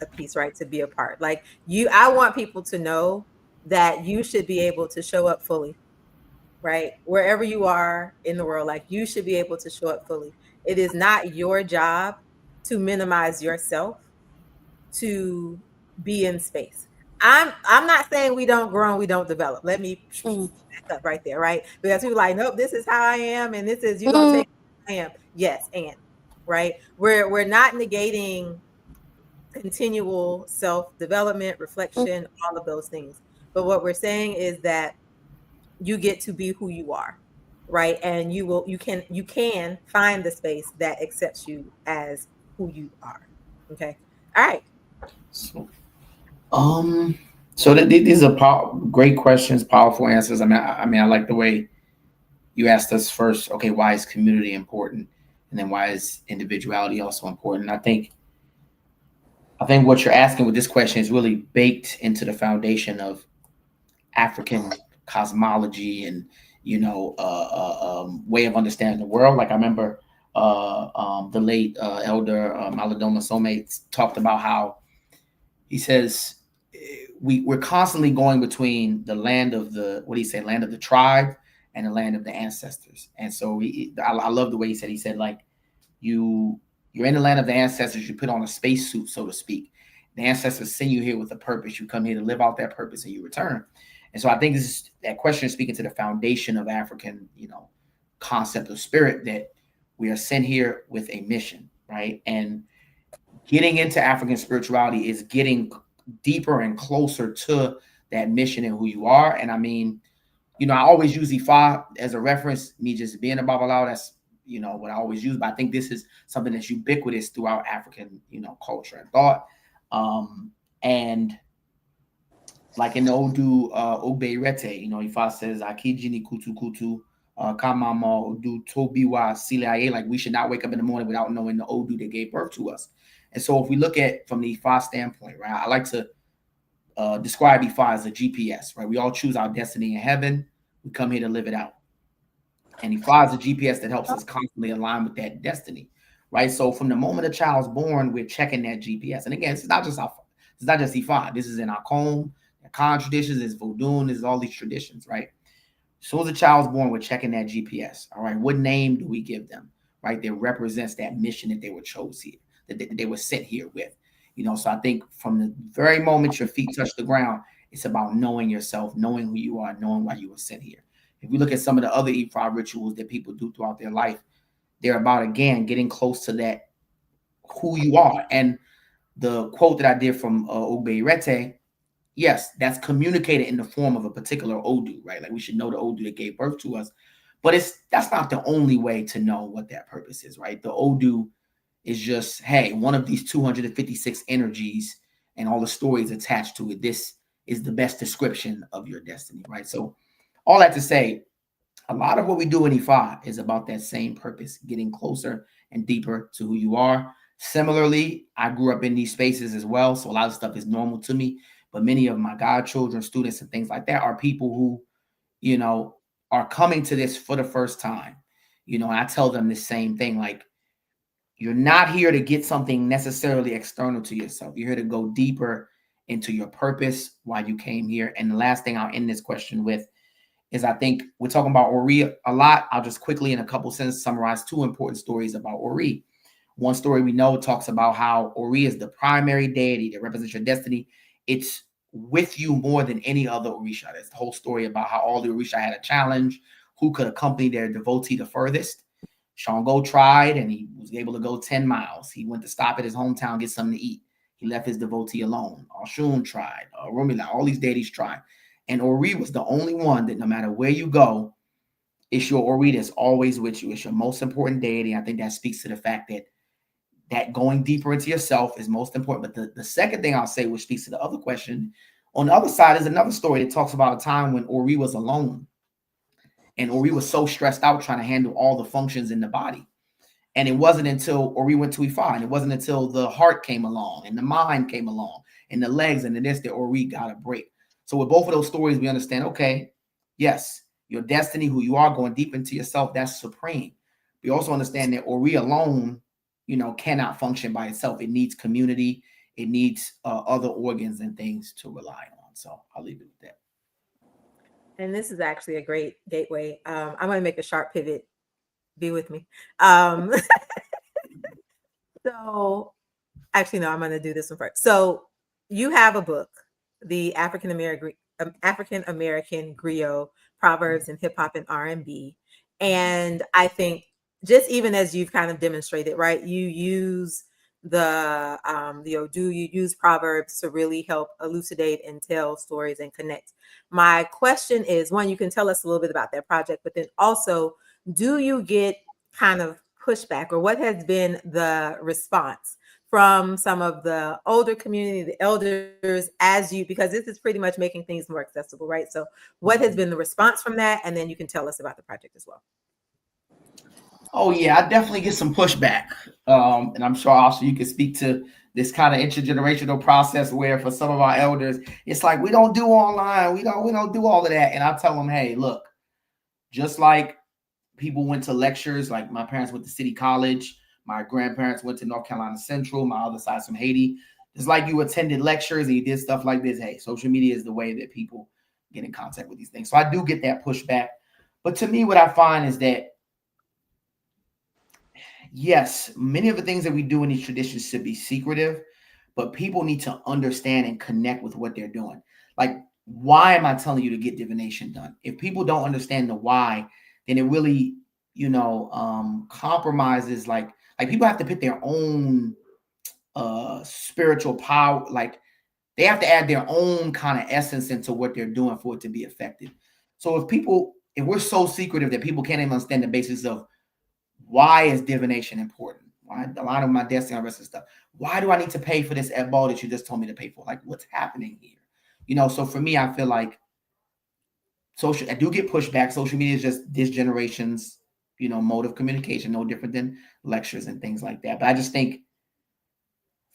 a piece, right, to be a part. Like, I want people to know that you should be able to show up fully, right? Wherever you are in the world, like, you should be able to show up fully. It is not your job to minimize yourself to be in space. I'm not saying we don't grow and we don't develop. Let me Mm. back up right there, right? Because people are like, nope, this is how I am, and this is, you're gonna Mm. take I am. Yes, and right. We're not negating continual self-development, reflection, all of those things. But what we're saying is that you get to be who you are, right? And you can find the space that accepts you as who you are. Okay. All right. So, um, these are great questions, powerful answers. I like the way you asked us first. Okay, why is community important, and then why is individuality also important? I think what you're asking with this question is really baked into the foundation of African cosmology and way of understanding the world. Like I remember the late elder Maladoma Some talked about how he says we're constantly going between the land of the, what do you say, land of the tribe and the land of the ancestors. And so I love the way he said like you you're in the land of the ancestors. You put on a spacesuit, so to speak. The ancestors send you here with a purpose. You come here to live out that purpose, and you return. And so I think that question is speaking to the foundation of African, concept of spirit, that we are sent here with a mission, right? And getting into African spirituality is getting deeper and closer to that mission and who you are. And I mean, I always use Ifa as a reference, me just being a Babalawo. That's, what I always use. But I think this is something that's ubiquitous throughout African, culture and thought. And like in the Odu Ogbe Rete, Ifa says, Akijini Kutu Kutu, Kamama Odu Tobiwa Silaye, like we should not wake up in the morning without knowing the Odu that gave birth to us. And so if we look at from the Ifa standpoint, right, I like to describe Ifa as a GPS, right? We all choose our destiny in heaven. We come here to live it out. And Ifa is a GPS that helps us constantly align with that destiny, right? So from the moment a child's born, we're checking that GPS. And again, it's not just Ifa. This is in our Akan, Akan traditions, it's Vodun, there's all these traditions, right? As soon as a child's born, we're checking that GPS. All right, what name do we give them? Right, that represents that mission that they were chose here, that they were sent here with. So I think from the very moment your feet touch the ground, it's about knowing yourself, knowing who you are, knowing why you were sent here. If we look at some of the other Ifa rituals that people do throughout their life, they're about, again, getting close to that who you are. And the quote that I did from Ogbe Rete, yes, that's communicated in the form of a particular Odu, right? Like we should know the Odu that gave birth to us. But that's not the only way to know what that purpose is, right? The Odu is just, hey, one of these 256 energies and all the stories attached to it. This is the best description of your destiny, right? So all that to say, a lot of what we do in Ifa is about that same purpose, getting closer and deeper to who you are. Similarly, I grew up in these spaces as well, so a lot of stuff is normal to me. But many of my godchildren, students, and things like that are people who, are coming to this for the first time. And I tell them the same thing, like, you're not here to get something necessarily external to yourself. You're here to go deeper into your purpose, why you came here. And the last thing I'll end this question with is, I think we're talking about Ori a lot. I'll just quickly in a couple sentences summarize two important stories about Ori. One story we know talks about how Ori is the primary deity that represents your destiny. It's with you more than any other Orisha. There's the whole story about how all the Orisha had a challenge, who could accompany their devotee the furthest. Shango tried and he was able to go 10 miles. He went to stop at his hometown, get something to eat. He left his devotee alone. Oshun tried. Rumila, all these deities tried. And Ori was the only one that no matter where you go, it's your Ori that's always with you. It's your most important deity. I think that speaks to the fact that that going deeper into yourself is most important. But the second thing I'll say, which speaks to the other question, on the other side is another story that talks about a time when Ori was alone. And Ori was so stressed out trying to handle all the functions in the body. And it wasn't until Ori went to Ifa, and it wasn't until the heart came along and the mind came along and the legs and the this that Ori got a break. So with both of those stories, we understand, okay, yes, your destiny, who you are, going deep into yourself, that's supreme. We also understand that Ori alone, cannot function by itself. It needs community. It needs other organs and things to rely on. So I'll leave it with that. And this is actually a great gateway. I'm going to make a sharp pivot. Be with me. So actually, no, I'm going to do this one first. So you have a book, the African American Griot, Proverbs and Hip Hop and R&B. And I think just even as you've kind of demonstrated, right, you use the Odu, you use Proverbs to really help elucidate and tell stories and connect. My question is, one, you can tell us a little bit about that project, but then also, do you get kind of pushback, or what has been the response from some of the older community, the elders, as you, because this is pretty much making things more accessible, right? So what has been the response from that? And then you can tell us about the project as well. Oh yeah, I definitely get some pushback. And I'm sure also you can speak to this kind of intergenerational process where for some of our elders, it's like, we don't do online. We don't do all of that. And I tell them, hey, look, just like people went to lectures, like my parents went to City College, my grandparents went to North Carolina Central, my other side's from Haiti. Just like you attended lectures and you did stuff like this, hey, social media is the way that people get in contact with these things. So I do get that pushback. But to me, what I find is that, yes, many of the things that we do in these traditions should be secretive, but people need to understand and connect with what they're doing. Like, why am I telling you to get divination done? If people don't understand the why, then it really, compromises. Like people have to put their own spiritual power. Like they have to add their own kind of essence into what they're doing for it to be effective. So if we're so secretive that people can't even understand the basis of why is divination important? Why a lot of my destiny and rest of stuff. Why do I need to pay for this ball that you just told me to pay for? Like, what's happening here? So for me, I feel like I do get pushback. Social media is just this generation's, mode of communication, no different than lectures and things like that. But I just think,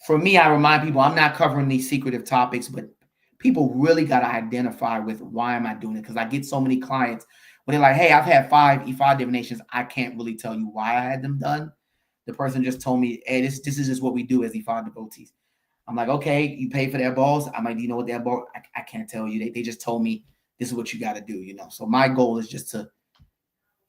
for me, I remind people I'm not covering these secretive topics, but people really got to identify with why am I doing it? Because I get so many clients when they're like, hey, I've had 5 Ifa divinations. I can't really tell you why I had them done. The person just told me, hey, this is just what we do as Ifa devotees. I'm like, okay, you pay for their balls. I'm like, do you know what their ball? I can't tell you. They just told me this is what you got to do, So my goal is just to,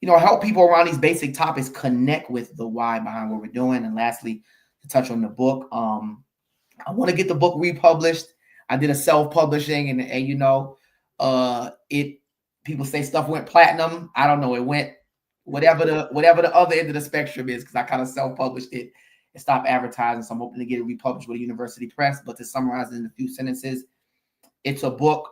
help people around these basic topics connect with the why behind what we're doing. And lastly, to touch on the book, I want to get the book republished. I did a self-publishing, and it people say stuff went platinum. I don't know. It went whatever the other end of the spectrum is, because I kind of self-published it and stopped advertising. So I'm hoping to get it republished with a university press. But to summarize it in a few sentences, it's a book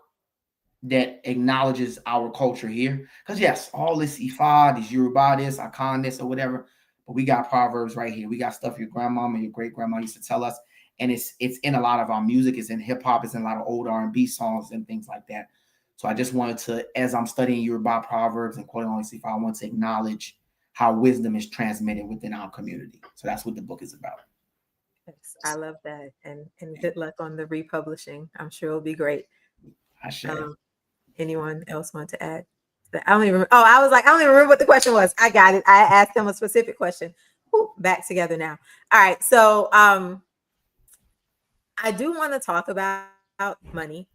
that acknowledges our culture here. Because yes, all this Ifa, this Yoruba, this Akan, this or whatever, but we got Proverbs right here. We got stuff your grandmama and your great grandma used to tell us, and it's in a lot of our music. It's in hip hop. It's in a lot of old R&B songs and things like that. So I just wanted to, as I'm studying Yoruba Proverbs and quoting all these Ifa, I want to acknowledge how wisdom is transmitted within our community. So that's what the book is about. Yes, I love that, and good luck on the republishing. I'm sure it'll be great. I share. Anyone else want to add? I don't even remember. Oh, I was like, I don't even remember what the question was. I got it. I asked him a specific question. Whew, back together now. All right. So I do want to talk about money.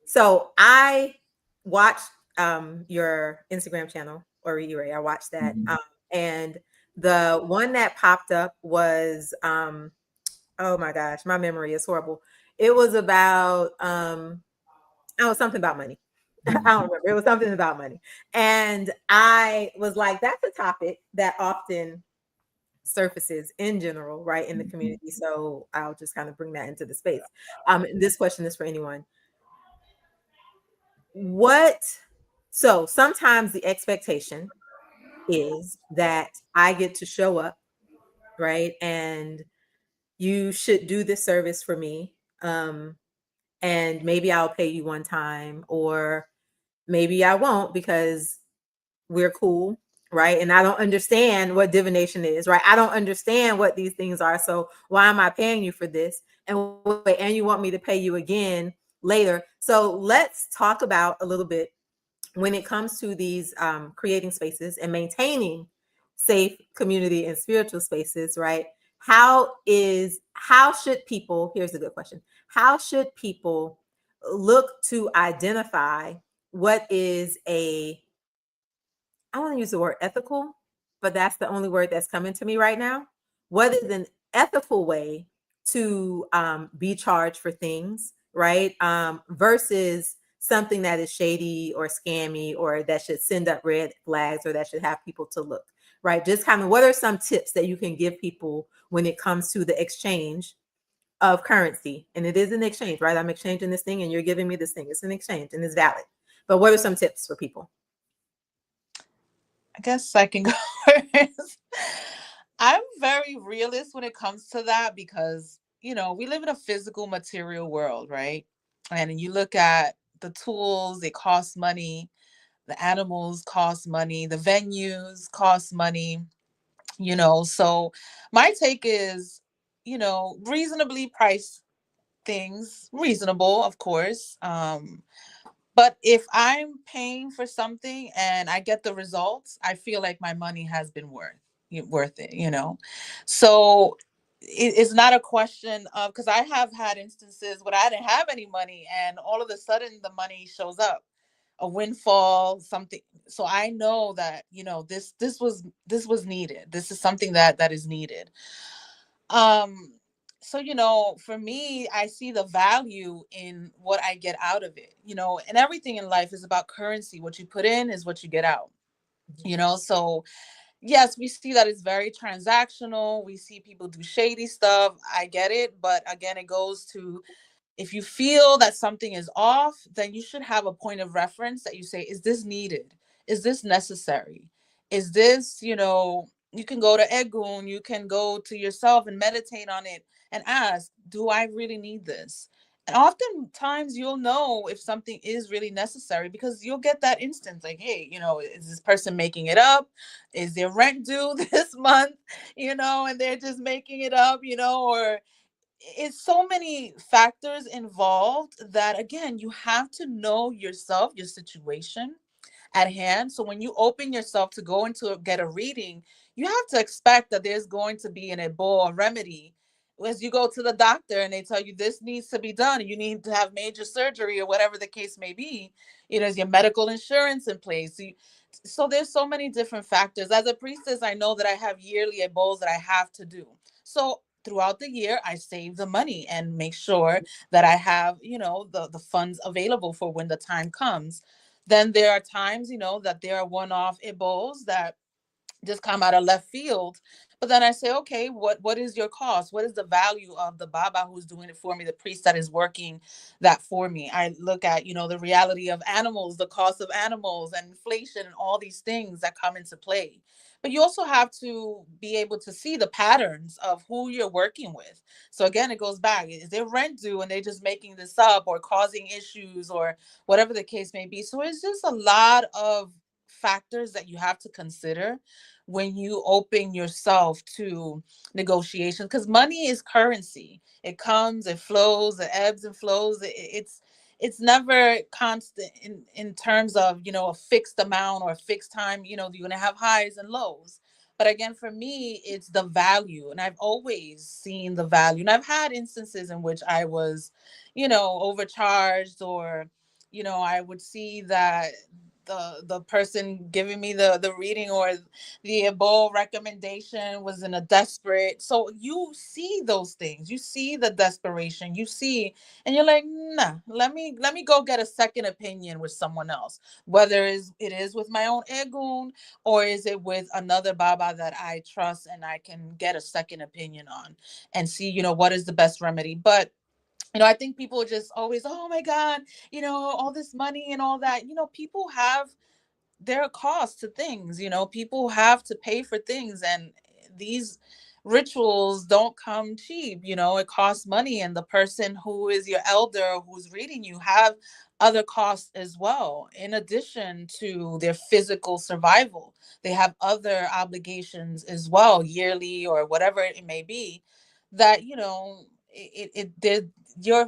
So I watched your Instagram channel, or I watched that. And the one that popped up was oh my gosh, my memory is horrible. It was about something about money. I don't remember. It was something about money. And I was like, that's a topic that often surfaces in general, right, in the community. So I'll just kind of bring that into the space. This question is for anyone. So sometimes the expectation is that I get to show up right? And you should do this service for me. And maybe I'll pay you one time, or maybe I won't because we're cool, right? And I don't understand what divination is, right? I don't understand what these things are. So why am I paying you for this? And wait, and you want me to pay you again later. So let's talk about a little bit when it comes to these creating spaces and maintaining safe community and spiritual spaces, right? How should people, here's a good question, how should people look to identify what is a, I want to use the word ethical, but that's the only word that's coming to me right now. What is an ethical way to be charged for things, right? Versus something that is shady or scammy, or that should send up red flags, or that should have people to look, right? Just kind of what are some tips that you can give people when it comes to the exchange of currency? And it is an exchange, right? I'm exchanging this thing and you're giving me this thing. It's an exchange and it's valid. But what are some tips for people? I guess I can go first. I'm very realist when it comes to that because, we live in a physical material world, right? And you look at the tools, they cost money, the animals cost money, the venues cost money, So my take is, reasonably price things, reasonable, of course. But if I'm paying for something and I get the results, I feel like my money has been worth it. So it's not a question of, because I have had instances where I didn't have any money and all of a sudden the money shows up, a windfall, something. So I know that, this was needed. This is something that is needed. Um, so, for me, I see the value in what I get out of it, and everything in life is about currency. What you put in is what you get out, So yes, we see that it's very transactional. We see people do shady stuff. I get it. But again, it goes to, if you feel that something is off, then you should have a point of reference that you say, is this needed? Is this necessary? Is this, you can go to Egun, you can go to yourself and meditate on it and ask, do I really need this? And oftentimes you'll know if something is really necessary because you'll get that instance like, hey, is this person making it up? Is their rent due this month? And they're just making it up, or it's so many factors involved that, again, you have to know yourself, your situation at hand. So when you open yourself to go into get a reading, you have to expect that there's going to be an ebo, a remedy. As you go to the doctor and they tell you this needs to be done, you need to have major surgery or whatever the case may be, is your medical insurance in place? So there's so many different factors. As a priestess, I know that I have yearly ebos that I have to do. So throughout the year, I save the money and make sure that I have, the funds available for when the time comes. Then there are times, that there are one-off ibos that just come out of left field. But then I say, okay, what is your cost? What is the value of the Baba who's doing it for me, the priest that is working that for me? I look at, the reality of animals, the cost of animals and inflation and all these things that come into play. But you also have to be able to see the patterns of who you're working with. So again, it goes back. Is there rent due and they're just making this up or causing issues or whatever the case may be? So it's just a lot of factors that you have to consider when you open yourself to negotiations, because money is currency. It comes, it flows, it ebbs and flows. It's never constant in terms of, a fixed amount or a fixed time. You're going to have highs and lows. But again, for me, it's the value. And I've always seen the value. And I've had instances in which I was, overcharged, or, I would see that the person giving me the reading or the ebo recommendation was in a desperate. So you see those things, you see the desperation, you see, and you're like, nah, let me go get a second opinion with someone else, whether it is with my own egun or is it with another baba that I trust and I can get a second opinion on and see, what is the best remedy. But I think people just always, oh my God, all this money and all that. People have their cost to things. People have to pay for things, and these rituals don't come cheap. You know, it costs money, and the person who is your elder who's reading you have other costs as well. In addition to their physical survival, they have other obligations as well, yearly or whatever it may be, that, you know, it did your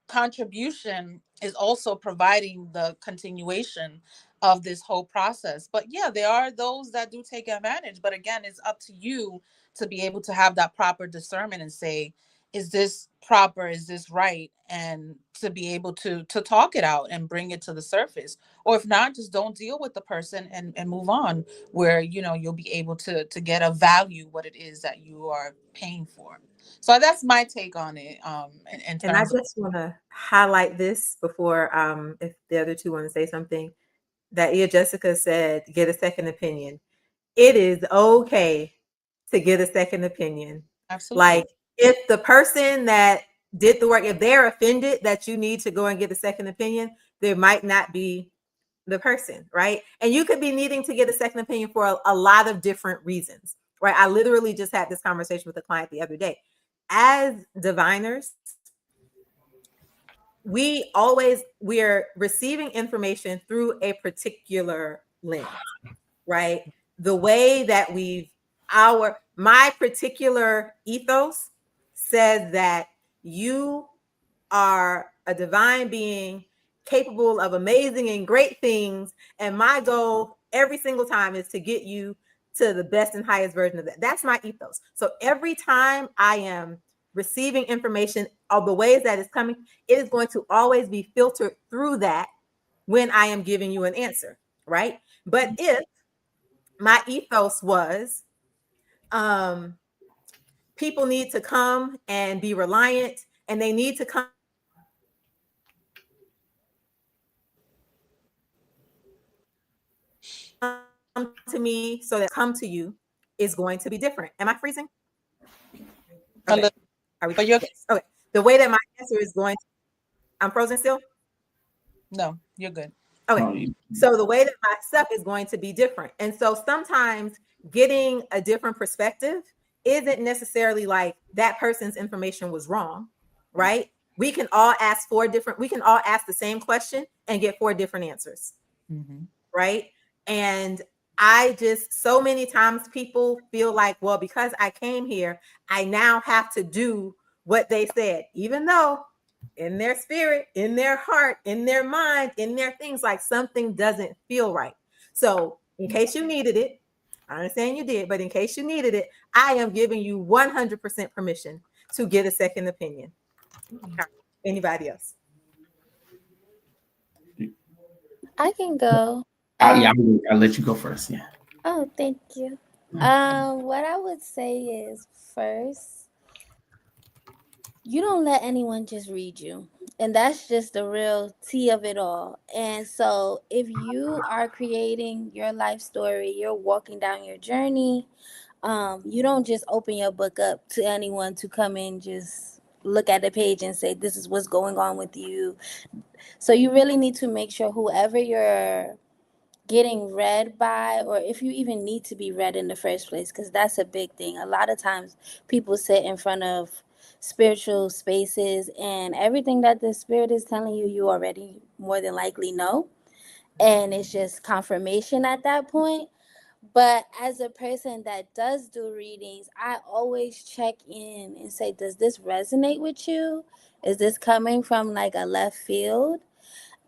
contribution is also providing the continuation of this whole process. But yeah, there are those that do take advantage, but again, it's up to you to be able to have that proper discernment and say, is this proper, is this right, and to be able to talk it out and bring it to the surface. Or if not, just don't deal with the person and move on, where, you know, you'll be able to get a value what it is that you are paying for. So that's my take on it, in And I terms of. just want to highlight this before, if the other two want to say something, that Jessica said, get a second opinion. It is okay to get a second opinion. Absolutely. Like, if the person that did the work, if they're offended that you need to go and get a second opinion, there might not be the person, right? And you could be needing to get a second opinion for a lot of different reasons, right? I literally just had this conversation with a client the other day. As diviners, we're receiving information through a particular lens, right? The way that my particular ethos says that you are a divine being capable of amazing and great things. And my goal every single time is to get you to the best and highest version of that. That's my ethos. So every time I am receiving information of the ways that it's coming, it is going to always be filtered through that when I am giving you an answer, right? But if my ethos was, um, people need to come and be reliant, and they need to come to me so that they can get the information that they need, come to you is going to be different. Am I freezing? A Okay. little, Are we? but you're Yes. Okay. The way that my answer is going to, I'm frozen still? no, you're good. Okay. No, you, So the way that my stuff is going to be different. And so sometimes getting a different perspective isn't necessarily like that person's information was wrong, right? We can all ask the same question and get four different answers, Mm-hmm. right? And I just, so many times people feel like, well, because I came here, I now have to do what they said, even though in their spirit, in their heart, in their mind, in their things, like something doesn't feel right. So, in case you needed it, I'm not saying you did, but in case you needed it, I am giving you 100% permission to get a second opinion. Anybody else? I can go. yeah, Um, I'll let you go first. Yeah. oh, thank you. What I would say is first, you don't let anyone just read you. And that's just the real tea of it all. And so, if you are creating your life story, you're walking down your journey, you don't just open your book up to anyone to come in, just look at the page and say, this is what's going on with you. So, you really need to make sure whoever you're getting read by, or if you even need to be read in the first place, because that's a big thing. A lot of times people sit in front of spiritual spaces and everything that the spirit is telling you, you already more than likely know, and it's just confirmation at that point. But as a person that does do readings, I always check in and say, does this resonate with you? Is this coming from like a left field?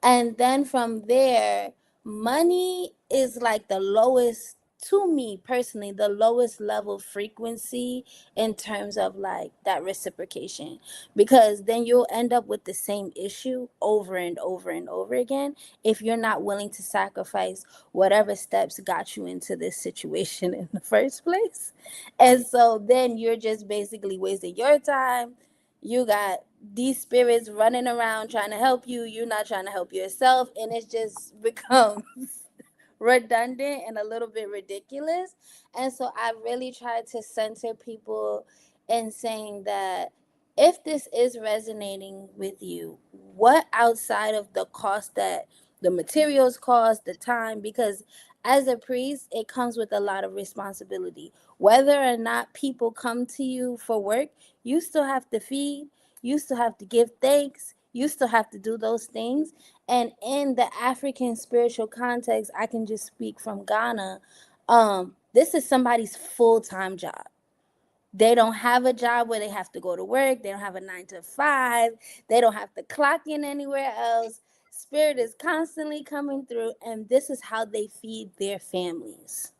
And then from there, money is like the lowest, to me personally, the lowest level frequency in terms of like that reciprocation, because then you'll end up with the same issue over and over and over again if you're not willing to sacrifice whatever steps got you into this situation in the first place. And so then you're just basically wasting your time. You got these spirits running around trying to help you, you're not trying to help yourself, and it just becomes redundant and a little bit ridiculous. And so I really try to center people in saying that if this is resonating with you, what outside of the cost that the materials cost, the time, because As a priest, it comes with a lot of responsibility. Whether or not people come to you for work, you still have to feed, you still have to give thanks, you still have to do those things. And in the African spiritual context, I can just speak from Ghana. This is somebody's full-time job. They don't have a job where they have to go to work. They don't have a 9 to 5. They don't have to clock in anywhere else. Spirit is constantly coming through, and this is how they feed their families.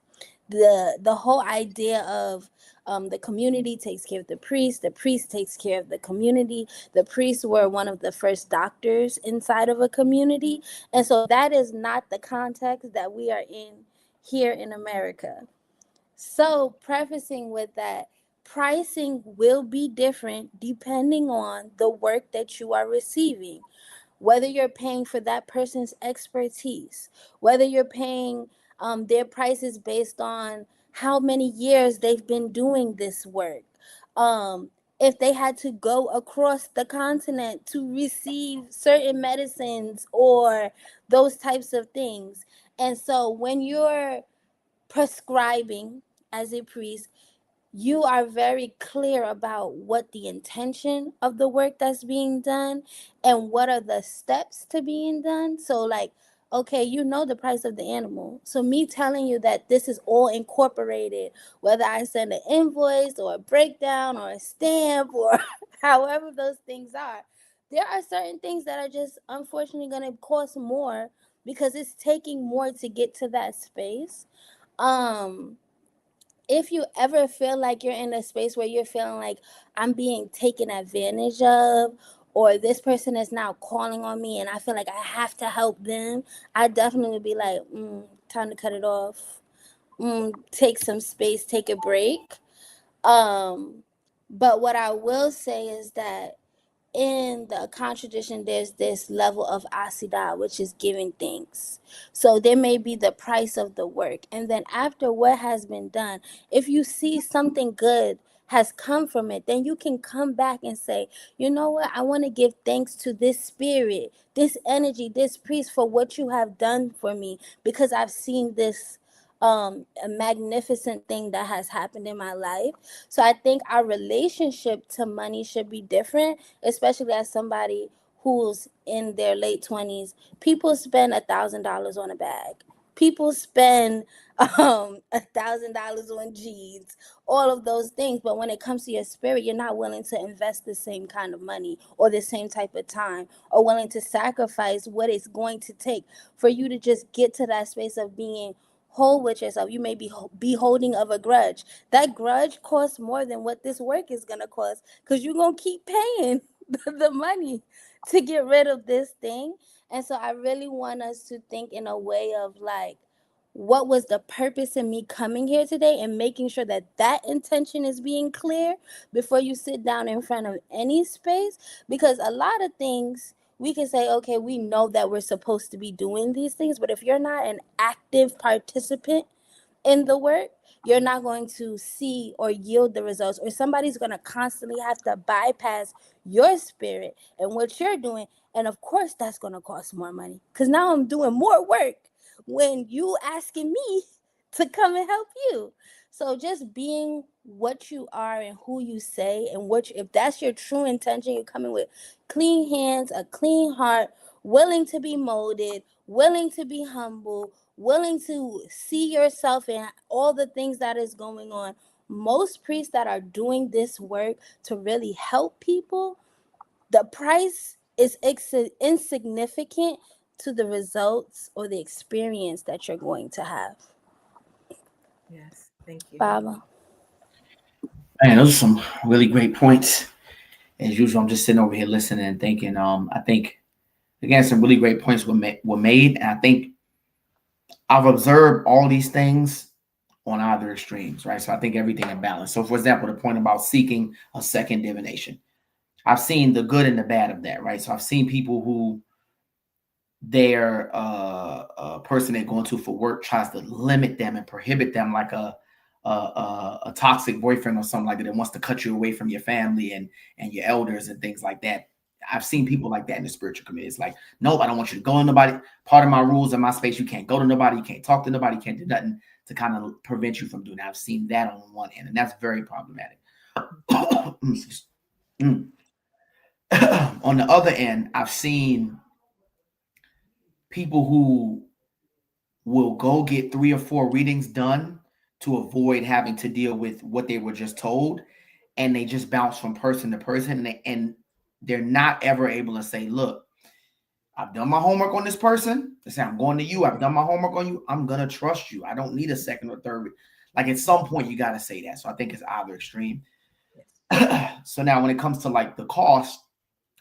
The whole idea of the community takes care of the priest takes care of the community. The priests were one of the first doctors inside of a community, and so that is not the context that we are in here in America. So, prefacing with that, pricing will be different depending on the work that you are receiving. Whether you're paying for that person's expertise, whether you're paying their prices based on how many years they've been doing this work. If they had to go across the continent to receive certain medicines or those types of things. And so when you're prescribing as a priest, you are very clear about what the intention of the work that's being done and what are the steps to being done. So, like, okay, you know the price of the animal. So, me telling you that this is all incorporated, whether I send an invoice or a breakdown or a stamp or however those things are, there are certain things that are just unfortunately going to cost more because it's taking more to get to that space. um if you ever feel like you're in a space where you're feeling like I'm being taken advantage of, or this person is now calling on me and I feel like I have to help them, I definitely would be like, time to cut it off. Take some space, take a break. um but what I will say is that in the contradiction, there's this level of asida, which is giving thanks. So there may be the price of the work. And then after what has been done, if you see something good has come from it, then you can come back and say, you know what, I want to give thanks to this spirit, this energy, this priest for what you have done for me, because I've seen this a magnificent thing that has happened in my life. So I think our relationship to money should be different, especially as somebody who's in their late 20s. People spend $1,000 on a bag. People spend $1,000 on jeans, all of those things. But when it comes to your spirit, you're not willing to invest the same kind of money or the same type of time, or willing to sacrifice what it's going to take for you to just get to that space of being whole with yourself. You may be holding of a grudge. That grudge costs more than what this work is gonna cost, because you're gonna keep paying the money to get rid of this thing. And so I really want us to think in a way of like, what was the purpose in me coming here today, and making sure that that intention is being clear before you sit down in front of any space. Because a lot of things we can say, okay, we know that we're supposed to be doing these things, but if you're not an active participant in the work, you're not going to see or yield the results, or somebody's going to constantly have to bypass your spirit and what you're doing. And of course, that's going to cost more money, because now I'm doing more work when you asking me to come and help you. So just being what you are and who you say, and if that's your true intention, you're coming with clean hands, a clean heart, willing to be molded, willing to be humble, willing to see yourself in all the things that is going on. Most priests that are doing this work to really help people, the price is insignificant to the results or the experience that you're going to have. Yes, thank you. Baba. Man, those are some really great points. As usual, I'm just sitting over here listening and thinking. I think again, some really great points were made, and I think I've observed all these things on either extremes, right? So I think everything in balance. So, for example, the point about seeking a second divination, I've seen the good and the bad of that, right? So I've seen people who their person they're going to for work tries to limit them and prohibit them, like a toxic boyfriend or something like that wants to cut you away from your family and your elders and things like that. I've seen people like that in the spiritual community. It's like, nope, I don't want you to go to nobody. Part of my rules in my space, you can't go to nobody, you can't talk to nobody, you can't do nothing to kind of prevent you from doing that. I've seen that on one end, and that's very problematic. On the other end, I've seen people who will go get 3 or 4 readings done to avoid having to deal with what they were just told, and they just bounce from person to person, and they're not ever able to say, look, I've done my homework on this person. They say, I'm going to you. I've done my homework on you. I'm going to trust you. I don't need a second or third. Like at some point, you got to say that. So I think it's either extreme. So now when it comes to like the cost,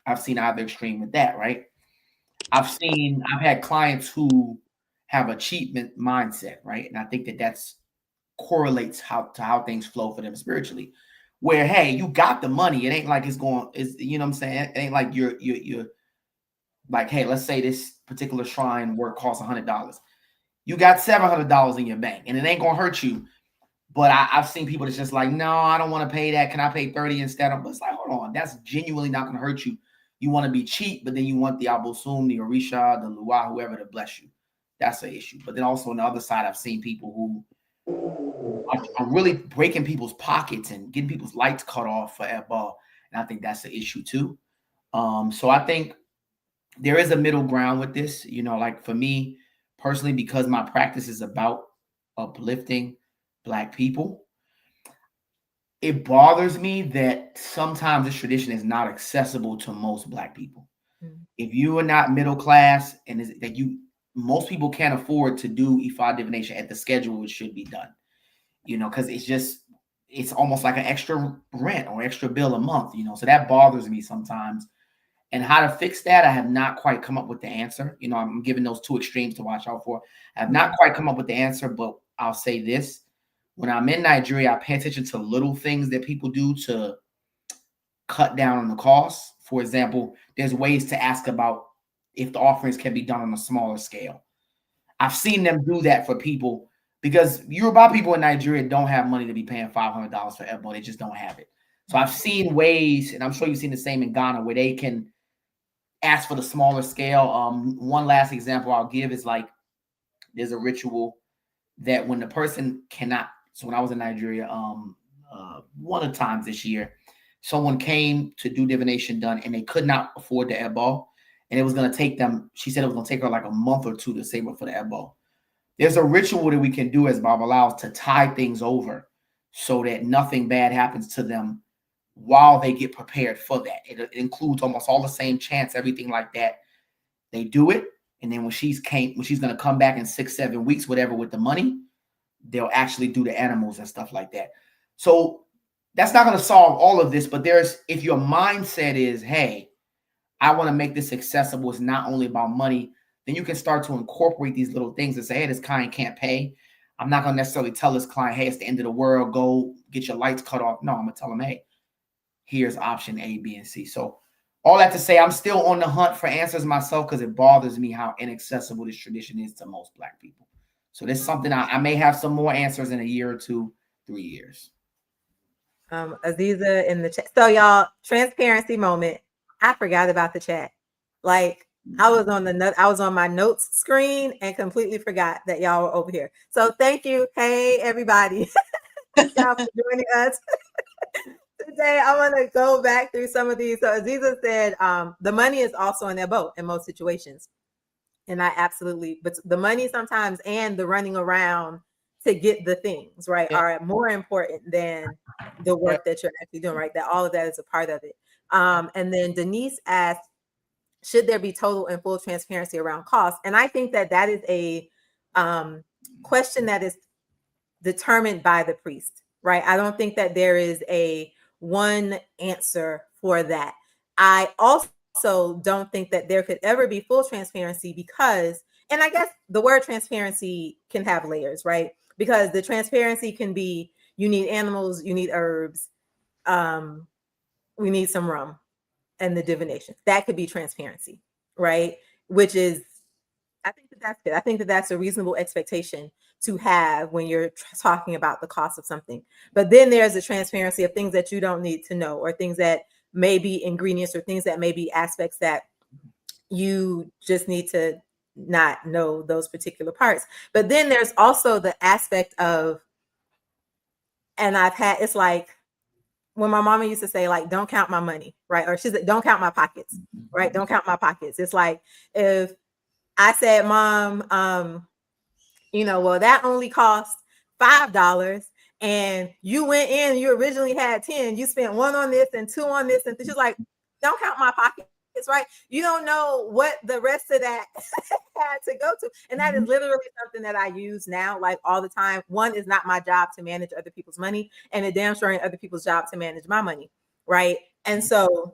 I've seen either extreme with that, right? I've had clients who have a cheap mindset, right? And I think that's correlates how things flow for them spiritually. Where, hey, you got the money. It ain't like it's you know what I'm saying? It ain't like you're like, hey, let's say this particular shrine work costs $100. You got $700 in your bank, and it ain't gonna hurt you. But I've seen people that's just like, no, I don't want to pay that. Can I pay 30 instead? But it's like, hold on, that's genuinely not gonna hurt you. You want to be cheap, but then you want the Abosum, the Orisha, the Lua, whoever to bless you. That's an issue. But then also on the other side, I've seen people who are really breaking people's pockets and getting people's lights cut off for Ebo. And I think that's an issue too. So I think there is a middle ground with this, you know, like for me personally, because my practice is about uplifting Black people. It bothers me that sometimes this tradition is not accessible to most Black people. Mm-hmm. If you are not middle class and most people can't afford to do Ifa divination at the schedule it should be done, you know, because it's almost like an extra rent or extra bill a month, you know, so that bothers me sometimes. And how to fix that, I have not quite come up with the answer. You know, I'm giving those two extremes to watch out for. I have not quite come up with the answer, but I'll say this. When I'm in Nigeria, I pay attention to little things that people do to cut down on the costs. For example, there's ways to ask about if the offerings can be done on a smaller scale. I've seen them do that for people because Yoruba people in Nigeria don't have money to be paying $500 for Ebo. They just don't have it. So I've seen ways, and I'm sure you've seen the same in Ghana, where they can ask for the smaller scale. One last example I'll give is like there's a ritual that when the person cannot. So when I was in Nigeria, one of the times this year, someone came to do divination done, and they could not afford the Ebo, and it was going to take them. She said it was going to take her like a month or two to save up for the Ebo. There's a ritual that we can do as Baba allows to tie things over so that nothing bad happens to them while they get prepared for that. It includes almost all the same chants, everything like that. They do it, and then when she's going to come back in 6-7 weeks, whatever, with the money, they'll actually do the animals and stuff like that. So that's not going to solve all of this, but if your mindset is, hey, I want to make this accessible, it's not only about money, then you can start to incorporate these little things and say, hey, this client can't pay. I'm not going to necessarily tell this client, hey, it's the end of the world, go get your lights cut off. No, I'm going to tell them, hey, here's option A, B, and C. So all that to say, I'm still on the hunt for answers myself because it bothers me how inaccessible this tradition is to most Black people. So this is something I may have some more answers in a year or 2, 3 years. Aziza in the chat. So y'all, transparency moment. I forgot about the chat. Like I was on my notes screen and completely forgot that y'all were over here. So thank you. Hey everybody. Y'all for joining us. Today I want to go back through some of these. So Aziza said the money is also in their boat in most situations. And but the money sometimes and the running around to get the things, right, are more important than the work that you're actually doing, right? That all of that is a part of it. And then Denise asked, should there be total and full transparency around cost? And I think that is a question that is determined by the priest, right? I don't think that there is a one answer for that. I also don't think that there could ever be full transparency because, and I guess the word transparency can have layers, right? Because the transparency can be, you need animals, you need herbs, we need some rum and the divination. That could be transparency, right? Which is, I think that's good. I think that's a reasonable expectation to have when you're talking about the cost of something. But then there's the transparency of things that you don't need to know or things that may be ingredients or things that may be aspects that you just need to not know those particular parts. But then there's also the aspect of, and I've had, it's like when my mama used to say, like, don't count my money, right? Or she's like, don't count my pockets, right? Don't count my pockets. It's like, if I said, Mom, well, that only cost $5, and you went in, you originally had 10, you spent one on this and two on this, and she's like, don't count my pockets, right? You don't know what the rest of that had to go to. And that is literally something that I use now, like, all the time. One, is not my job to manage other people's money, and it damn sure ain't other people's job to manage my money, right? And so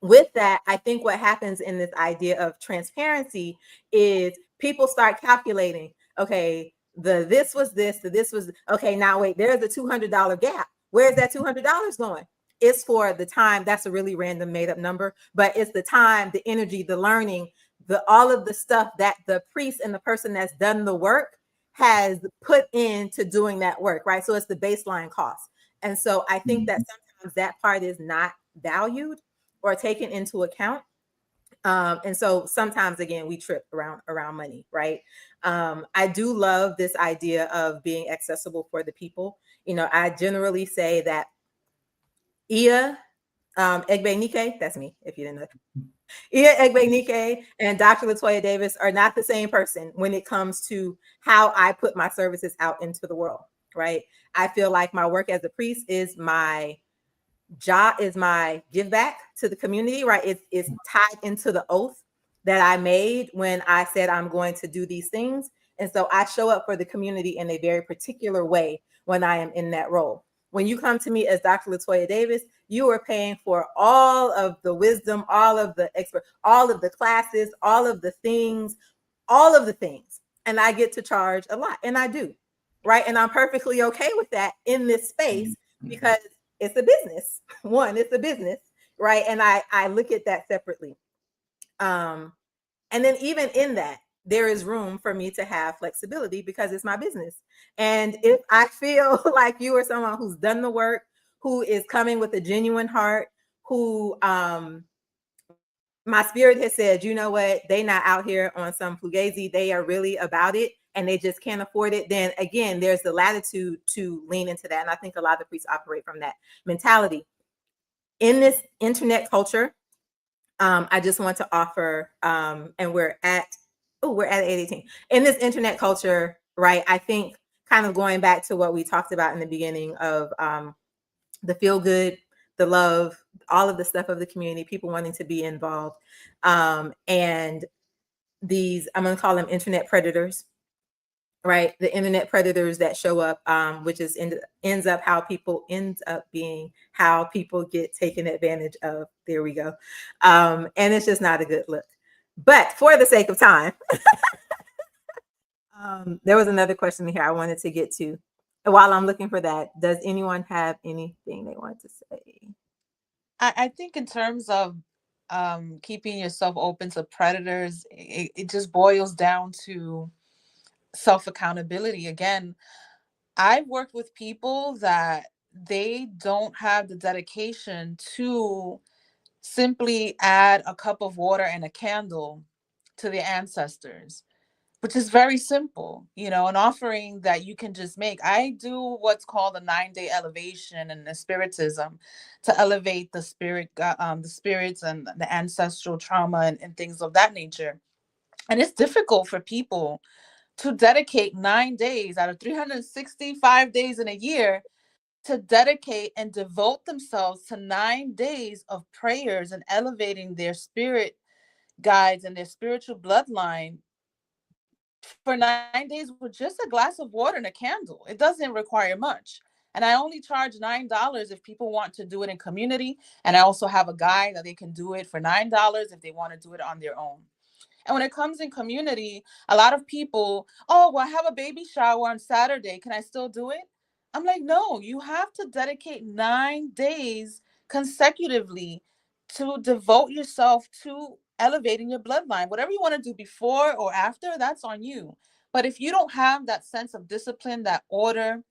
with that, I think what happens in this idea of transparency is people start calculating, okay, this was this, this was, okay, now wait, there's a $200 gap. Where's that $200 going? It's for the time. That's a really random made up number, but it's the time, the energy, the learning, all of the stuff that the priest and the person that's done the work has put into doing that work, right? So it's the baseline cost. And so I think that sometimes that part is not valued or taken into account. And so sometimes, again, we trip around money, right? I do love this idea of being accessible for the people. I generally say that Ia Egbenike, that's me, if you didn't know. Ia Egbenike and Dr. Latoya Davis are not the same person when it comes to how I put my services out into the world, right? I feel like my work as a priest is my job, is my give back to the community, right? It's tied into the oath that I made when I said I'm going to do these things. And so I show up for the community in a very particular way when I am in that role. When you come to me as Dr. Latoya Davis, you are paying for all of the wisdom, all of the expert, all of the classes, all of the things, all of the things. And I get to charge a lot, and I do, right? And I'm perfectly okay with that in this space because it's a business. One, it's a business, right? And I look at that separately. And then even in that, there is room for me to have flexibility because it's my business. And if I feel like you are someone who's done the work, who is coming with a genuine heart, who my spirit has said, you know what, they not out here on some fugazi, they are really about it and they just can't afford it, then again, there's the latitude to lean into that. And I think a lot of priests operate from that mentality. In this internet culture, I just want to offer, and we're at 8:18. In this internet culture, right, I think kind of going back to what we talked about in the beginning of the feel good, the love, all of the stuff of the community, people wanting to be involved. And these, I'm going to call them internet predators, right? The internet predators that show up, which ends up being how people get taken advantage of. There we go. And it's just not a good look. But for the sake of time, there was another question here I wanted to get to. While I'm looking for that, does anyone have anything they want to say? I think in terms of keeping yourself open to predators, it just boils down to self accountability. Again, I've worked with people that they don't have the dedication to simply add a cup of water and a candle to the ancestors, which is very simple, an offering that you can just make. I do what's called a 9-day elevation in the spiritism to elevate the the spirits and the ancestral trauma and things of that nature. And it's difficult for people to dedicate 9 days out of 365 days in a year to dedicate and devote themselves to 9 days of prayers and elevating their spirit guides and their spiritual bloodline for 9 days with just a glass of water and a candle. It doesn't require much. And I only charge $9 if people want to do it in community. And I also have a guide that they can do it for $9 if they want to do it on their own. And when it comes in community, a lot of people, oh, well, I have a baby shower on Saturday. Can I still do it? I'm like, no, you have to dedicate 9 days consecutively to devote yourself to elevating your bloodline. Whatever you want to do before or after, that's on you. But if you don't have that sense of discipline, that order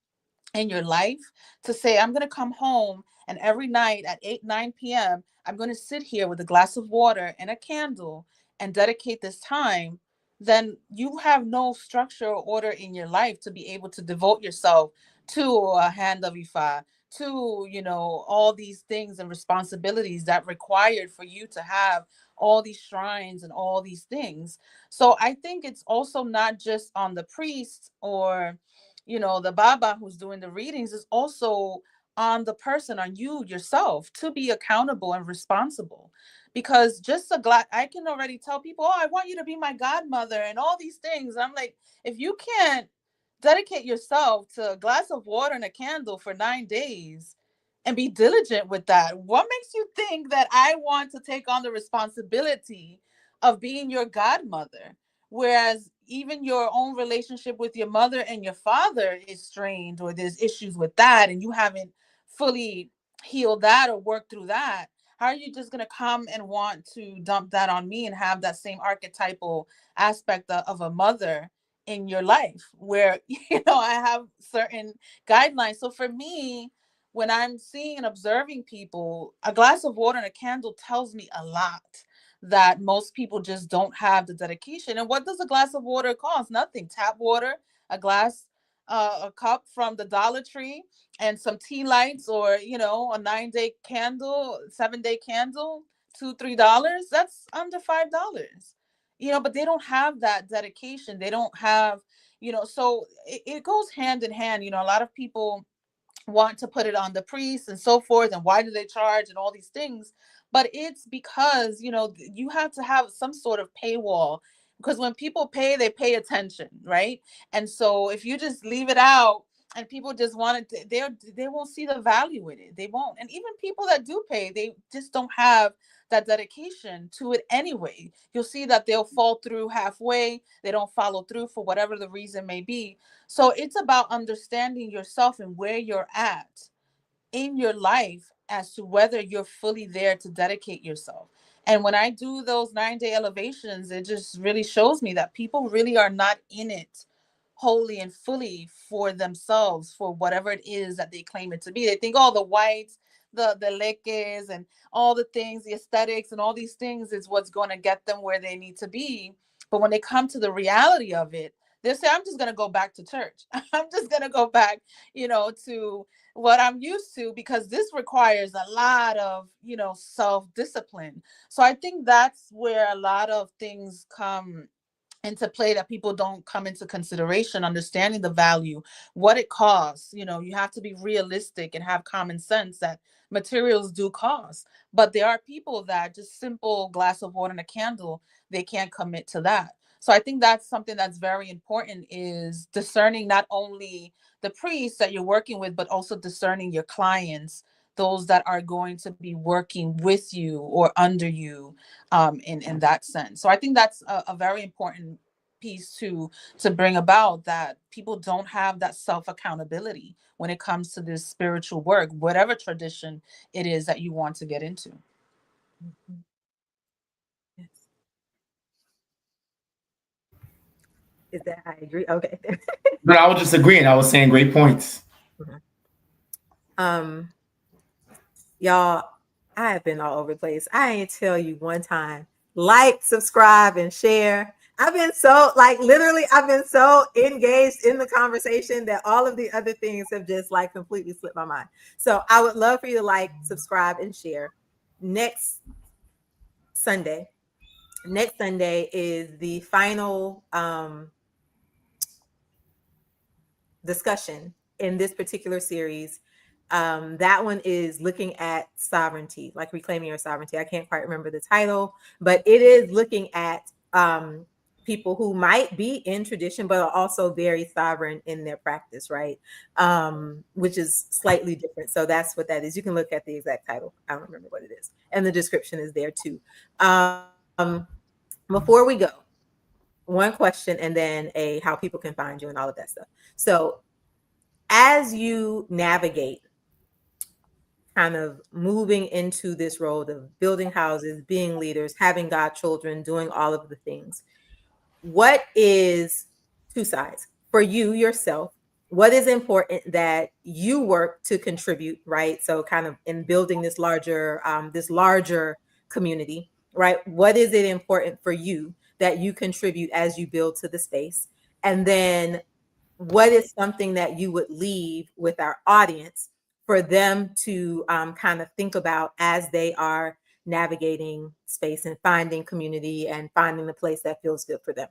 in your life to say, I'm going to come home And every night at 8, 9 p.m., I'm going to sit here with a glass of water and a candle and dedicate this time, then you have no structure or order in your life to be able to devote yourself to a hand of Ifa, to, all these things and responsibilities that required for you to have all these shrines and all these things. So I think it's also not just on the priest or, the Baba who's doing the readings, is also on the person, on you yourself, to be accountable and responsible. Because just a glass, I can already tell people, oh, I want you to be my godmother and all these things. I'm like, if you can't dedicate yourself to a glass of water and a candle for 9 days and be diligent with that, what makes you think that I want to take on the responsibility of being your godmother? Whereas even your own relationship with your mother and your father is strained, or there's issues with that, and you haven't fully healed that or worked through that. How are you just going to come and want to dump that on me and have that same archetypal aspect of a mother in your life where, I have certain guidelines? So for me, when I'm seeing and observing people, a glass of water and a candle tells me a lot, that most people just don't have the dedication. And what does a glass of water cost? Nothing. Tap water, a glass, a cup from the Dollar Tree, and some tea lights, or a 9-day candle, 7-day candle, $2-3. That's under $5. But they don't have that dedication. They don't have, so it goes hand in hand. A lot of people want to put it on the priests and so forth, and why do they charge and all these things. But it's because you have to have some sort of paywall, because when people pay, they pay attention, right? And so if you just leave it out and people just want it, they won't see the value in it. They won't. And even people that do pay, they just don't have that dedication to it anyway. You'll see that they'll fall through halfway. They don't follow through for whatever the reason may be. So it's about understanding yourself and where you're at in your life as to whether you're fully there to dedicate yourself. And when I do those 9-day elevations, it just really shows me that people really are not in it wholly and fully for themselves, for whatever it is that they claim it to be. They think all the whites, the leques, and all the things, the aesthetics and all these things is what's going to get them where they need to be. But when they come to the reality of it, they say, I'm just going to go back to church. I'm just going to go back, to what I'm used to, because this requires a lot of, self-discipline. So I think that's where a lot of things come into play that people don't come into consideration, understanding the value, what it costs. You have to be realistic and have common sense that materials do cost. But there are people that just simple glass of water and a candle, they can't commit to that. So I think that's something that's very important, is discerning not only the priests that you're working with, but also discerning your clients, those that are going to be working with you or under you, in that sense. So I think that's a very important piece to bring about, that people don't have that self accountability when it comes to this spiritual work, whatever tradition it is that you want to get into. Mhm. Yes. Is that, I agree? Okay. But I was just agreeing. I was saying great points. Mhm. um Y'all, I have been all over the place. I ain't tell you one time. Like, subscribe, and share. I've been so, like, literally, I've been so engaged in the conversation that all of the other things have just, like, completely slipped my mind. So I would love for you to like, subscribe, and share. Next Sunday, next Sunday is the final discussion in this particular series. That one is looking at sovereignty, like reclaiming your sovereignty. I can't quite remember the title, but it is looking at people who might be in tradition, but are also very sovereign in their practice, right? Which is slightly different. So that's what that is. You can look at the exact title. I don't remember what it is. And the description is there too. Before we go, one question and then a how people can find you and all of that stuff. So as you navigate kind of moving into this role of building houses, being leaders, having godchildren, doing all of the things, what is two sides for you yourself? what is important that you work to contribute, right? So kind of in building this larger community, right? What is it important for you that you contribute as you build to the space? And then what is something that you would leave with our audience for them to kind of think about as they are navigating space and finding community and finding the place that feels good for them?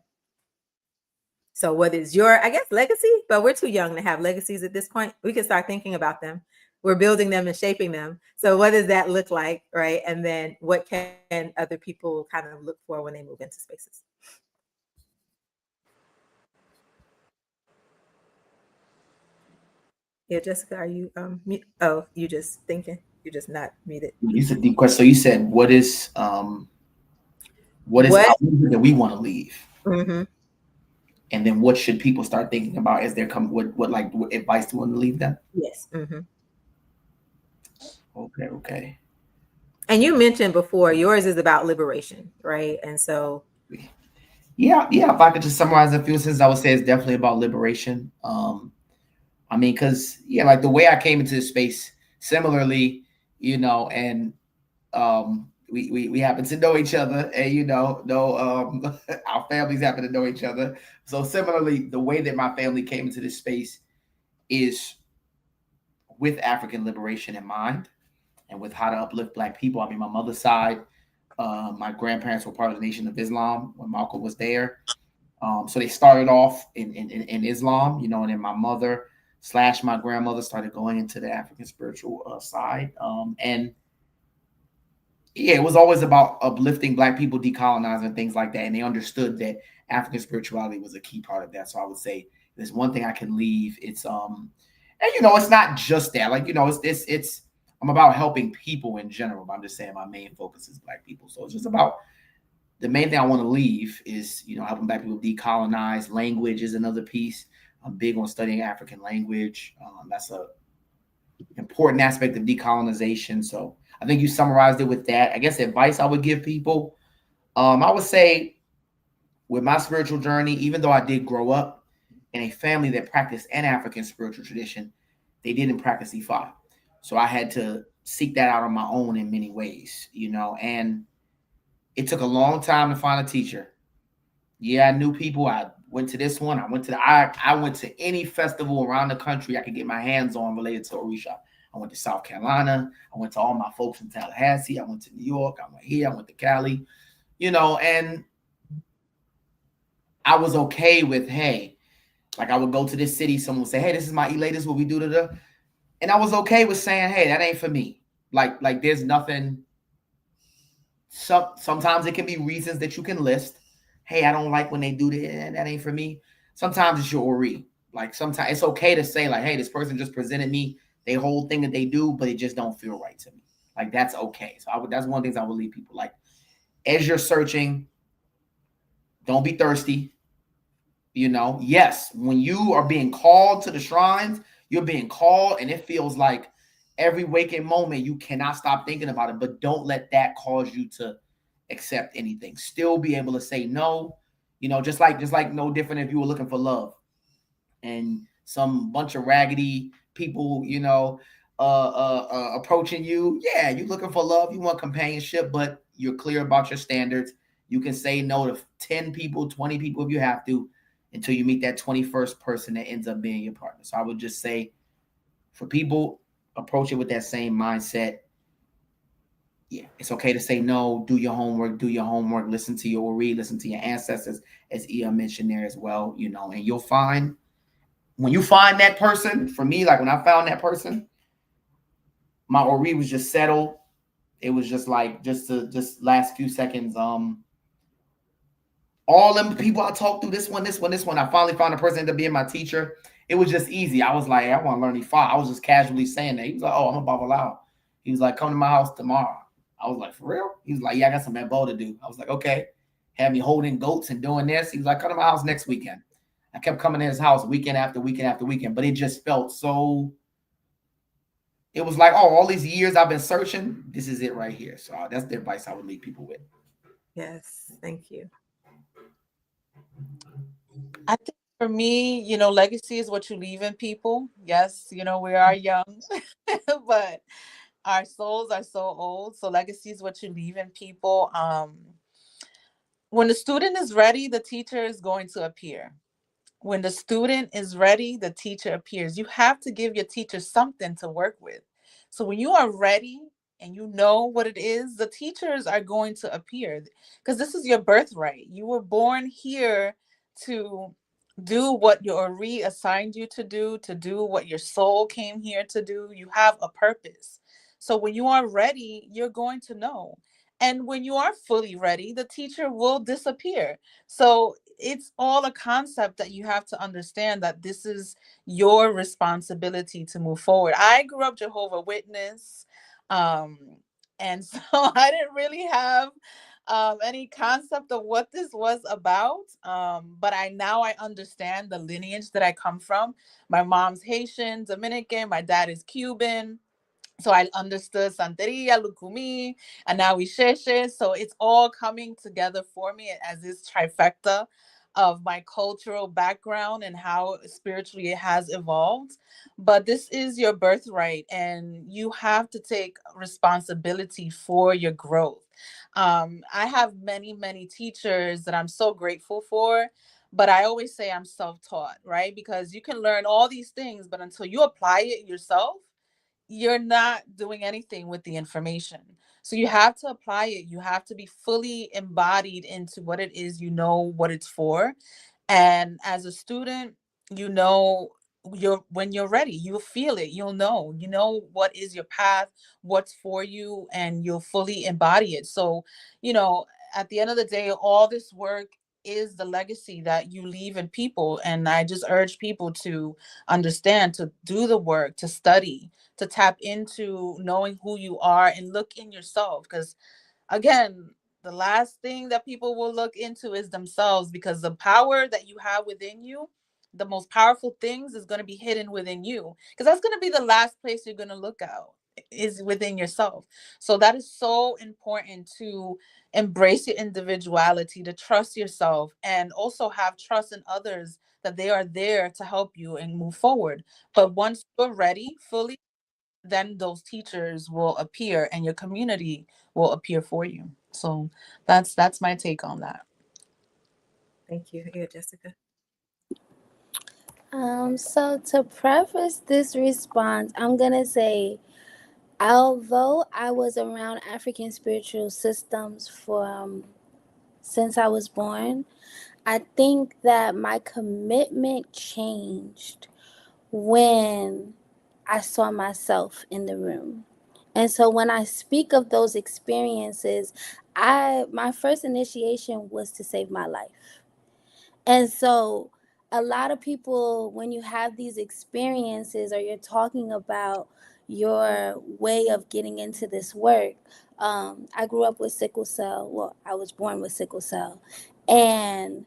So what is your, I guess, legacy? But we're too young to have legacies at this point. We can start thinking about them. We're building them and shaping them. So what does that look like, right? And then what can other people kind of look for when they move into spaces? Yeah, Jessica, are you oh, you just thinking. You're just not muted. It's a deep question. So you said, what is What? that we want to leave? Mm-hmm. And then what should people start thinking about as they're coming? What advice do you want to leave them? Yes. Mm-hmm. Okay. And you mentioned before yours is about liberation, right? And so Yeah. If I could just summarize a few sentences, I would say it's definitely about liberation. I mean, because like the way I came into this space, similarly, and we happen to know each other, and know our families happen to know each other. So similarly, the way that my family came into this space is with African liberation in mind, and with how to uplift Black people. I mean, my mother's side, my grandparents were part of the Nation of Islam when Malcolm was there. So they started off in Islam, and then my mother / my grandmother started going into the African spiritual side. And yeah, it was always about uplifting Black people, decolonizing, things like that. And they understood that African spirituality was a key part of that. So I would say there's one thing I can leave. It's and it's not just that. Like, it's I'm about helping people in general. But I'm just saying my main focus is Black people. So it's just about the main thing I want to leave is, helping Black people decolonize. Language is another piece. I'm big on studying African language. That's a important aspect of decolonization. So I think you summarized it with that. I guess advice I would give people, I would say with my spiritual journey, even though I did grow up in a family that practiced an African spiritual tradition, they didn't practice Ifa. So I had to seek that out on my own in many ways, and it took a long time to find a teacher. Yeah, I knew people. I went to this one. I went to any festival around the country I could get my hands on related to Orisha. I went to South Carolina. I went to all my folks in Tallahassee. I went to New York. I went here. I went to Cali. And I was okay with, hey, like I would go to this city. Someone would say, hey, this is my Elay. This is what we do to the. And I was okay with saying, hey, that ain't for me. Like there's nothing. Sometimes it can be reasons that you can list. Hey, I don't like when they do that. That ain't for me. Sometimes it's your Ori. Like sometimes it's okay to say, like, hey, this person just presented me the whole thing that they do, but it just don't feel right to me. Like that's okay. So that's one of the things I would leave people. Like, as you're searching, don't be thirsty. Yes, when you are being called to the shrines, you're being called, and it feels like every waking moment you cannot stop thinking about it. But don't let that cause you to accept anything. Still be able to say no. Just like no different if you were looking for love and some bunch of raggedy people, approaching you. Yeah, you're looking for love. You want companionship, but you're clear about your standards. You can say no to 10 people, 20 people if you have to, until you meet that 21st person that ends up being your partner. So I would just say, for people, approach it with that same mindset. Yeah, it's okay to say no. Do your homework. Listen to your Ori. Listen to your ancestors, as Ia mentioned there as well. And you'll find, when you find that person, for me, like when I found that person, my Ori was just settled. It was just like, just last few seconds. All them people I talked to, this one. I finally found a person to be my teacher. It was just easy. I was like, I want to learn Ifa. I was just casually saying that. He was like, oh, I'm a Babalao. He was like, come to my house tomorrow. I was like, for real? He was like, yeah, I got some Mambo to do. I was like, okay. Had me holding goats and doing this. He was like, come to my house next weekend. I kept coming to his house weekend after weekend after weekend, but it just felt so. It was like, oh, all these years I've been searching. This is it right here. So that's the advice I would leave people with. Yes, thank you. I think For me, legacy is what you leave in people. Yes, we are young, but our souls are so old. So legacy is what you leave in people. When the student is ready, the teacher is going to appear. When the student is ready, the teacher appears. You have to give your teacher something to work with. So when you are ready and you know what it is, the teachers are going to appear because this is your birthright. You were born here to do what your Ori assigned you to do what your soul came here to do. You have a purpose. So when you are ready, you're going to know. And when you are fully ready, the teacher will disappear. So it's all a concept that you have to understand that this is your responsibility to move forward. I grew up Jehovah Witness, um, and so I didn't really have any concept of what this was about. But I understand the lineage that I come from. My mom's Haitian, Dominican, my dad is Cuban. So I understood Santeria, Lukumi, and now Isheshe. So it's all coming together for me as this trifecta of my cultural background and how spiritually it has evolved. But this is your birthright, and you have to take responsibility for your growth. I have many, many teachers that I'm so grateful for. But I always say I'm self taught, right? Because you can learn all these things, but until you apply it yourself, you're not doing anything with the information. So you have to apply it. You have to be fully embodied into what it is, what it's for. And as a student, you know when you're ready, you'll feel it. You'll know what is your path, what's for you, and you'll fully embody it. So, you know, at the end of the day, all this work is the legacy that you leave in people. And I just urge people to understand, to do the work, to study, to tap into knowing who you are and look in yourself. Because again, the last thing that people will look into is themselves, because the power that you have within you, the most powerful things is going to be hidden within you, because that's going to be the last place you're going to look out, is within yourself. So that is so important, to embrace your individuality, to trust yourself, and also have trust in others that they are there to help you and move forward. But once you're ready fully, then those teachers will appear and your community will appear for you. So that's my take on that. Thank you. Yeah, Jessica. So to preface this response, I'm gonna say, although I was around African spiritual systems for since I was born, I think that my commitment changed when I saw myself in the room. And so when I speak of those experiences, I my first initiation was to save my life. And so a lot of people, when you have these experiences or you're talking about your way of getting into this work, I grew up with sickle cell. Well, I was born with sickle cell. And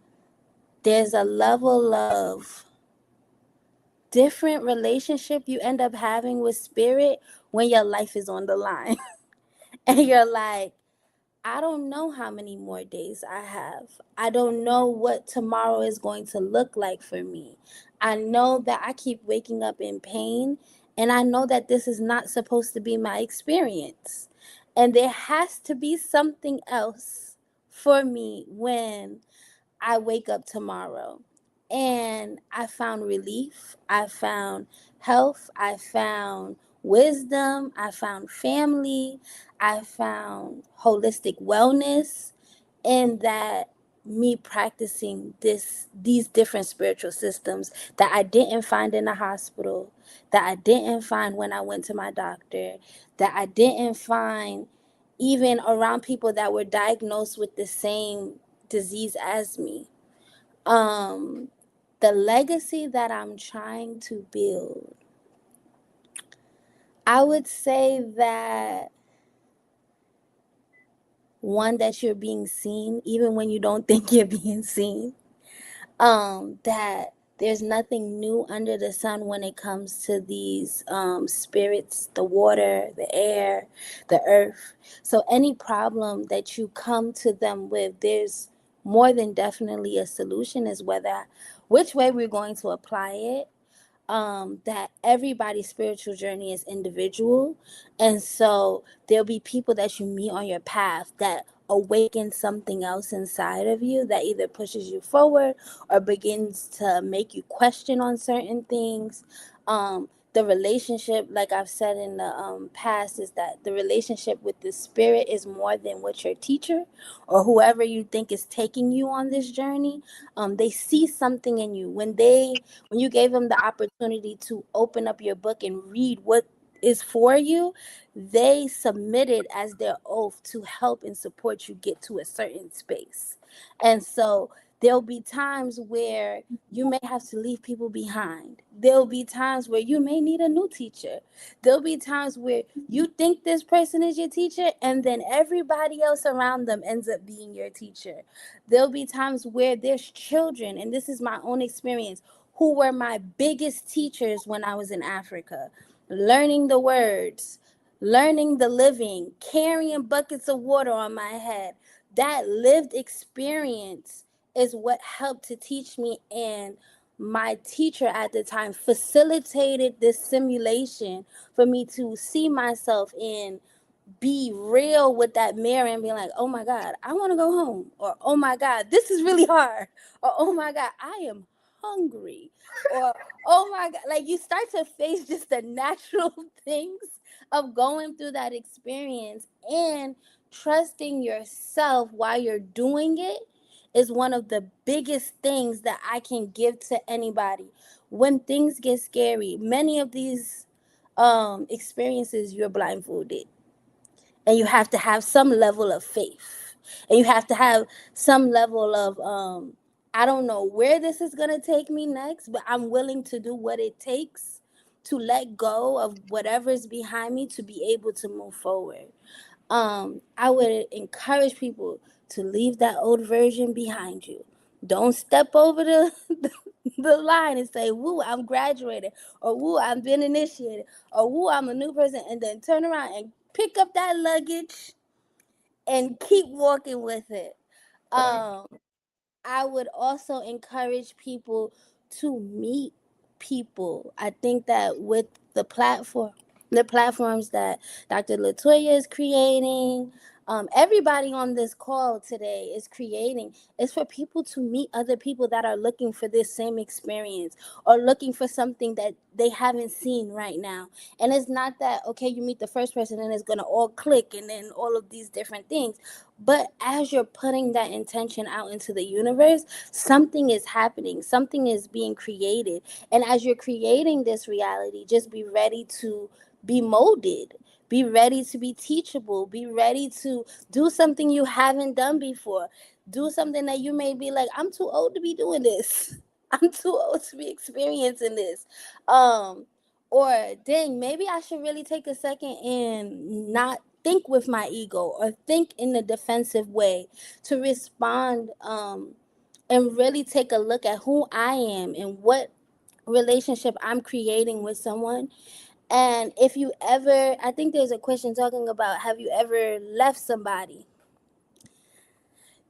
there's a level of different relationship you end up having with spirit when your life is on the line. And you're like, I don't know how many more days I have. I don't know what tomorrow is going to look like for me. I know that I keep waking up in pain, and I know that this is not supposed to be my experience. And there has to be something else for me when I wake up tomorrow. And I found relief. I found health. I found wisdom. I found family. I found holistic wellness in that, me practicing these different spiritual systems that I didn't find in the hospital, that I didn't find when I went to my doctor, that I didn't find even around people that were diagnosed with the same disease as me. Um, the legacy that I'm trying to build, I would say that one, that you're being seen even when you don't think you're being seen. That there's nothing new under the sun when it comes to these spirits, the water, the air, the earth. So any problem that you come to them with, there's more than definitely a solution is whether which way we're going to apply it. That everybody's spiritual journey is individual, and so there'll be people that you meet on your path that awaken something else inside of you that either pushes you forward or begins to make you question on certain things. The relationship, like I've said in the past, is that the relationship with the spirit is more than what your teacher or whoever you think is taking you on this journey. They see something in you when you gave them the opportunity to open up your book and read what is for you. They submitted as their oath to help and support you get to a certain space. And so there'll be times where you may have to leave people behind. There'll be times where you may need a new teacher. There'll be times where you think this person is your teacher and then everybody else around them ends up being your teacher. There'll be times where there's children, and this is my own experience, who were my biggest teachers when I was in Africa, learning the words, learning the living, carrying buckets of water on my head. That lived experience is what helped to teach me. And my teacher at the time facilitated this simulation for me to see myself in, be real with that mirror and be like, oh my God, I want to go home. Or, oh my God, this is really hard. Or, oh my God, I am hungry. Or, oh my God, like you start to face just the natural things of going through that experience, and trusting yourself while you're doing it is one of the biggest things that I can give to anybody. When things get scary, many of these experiences, you're blindfolded, and you have to have some level of faith, and you have to have some level of I don't know where this is going to take me next, but I'm willing to do what it takes to let go of whatever's behind me to be able to move forward. I would encourage people to leave that old version behind you. Don't step over the line and say, woo, I'm graduated, or woo, I've been initiated, or woo, I'm a new person, and then turn around and pick up that luggage and keep walking with it. Right. Um, I would also encourage people to meet people. I think that with the platforms that Dr. Latoya is creating, everybody on this call today is creating, is for people to meet other people that are looking for this same experience or looking for something that they haven't seen right now. And it's not that, okay, you meet the first person and it's going to all click and then all of these different things. But as you're putting that intention out into the universe, something is happening, something is being created. And as you're creating this reality, just be ready to be molded. Be ready to be teachable. Be ready to do something you haven't done before. Do something that you may be like, I'm too old to be doing this. I'm too old to be experiencing this. Um, or dang, maybe I should really take a second and not think with my ego or think in a defensive way to respond, and really take a look at who I am and what relationship I'm creating with someone. And if you ever, I think there's a question talking about, have you ever left somebody?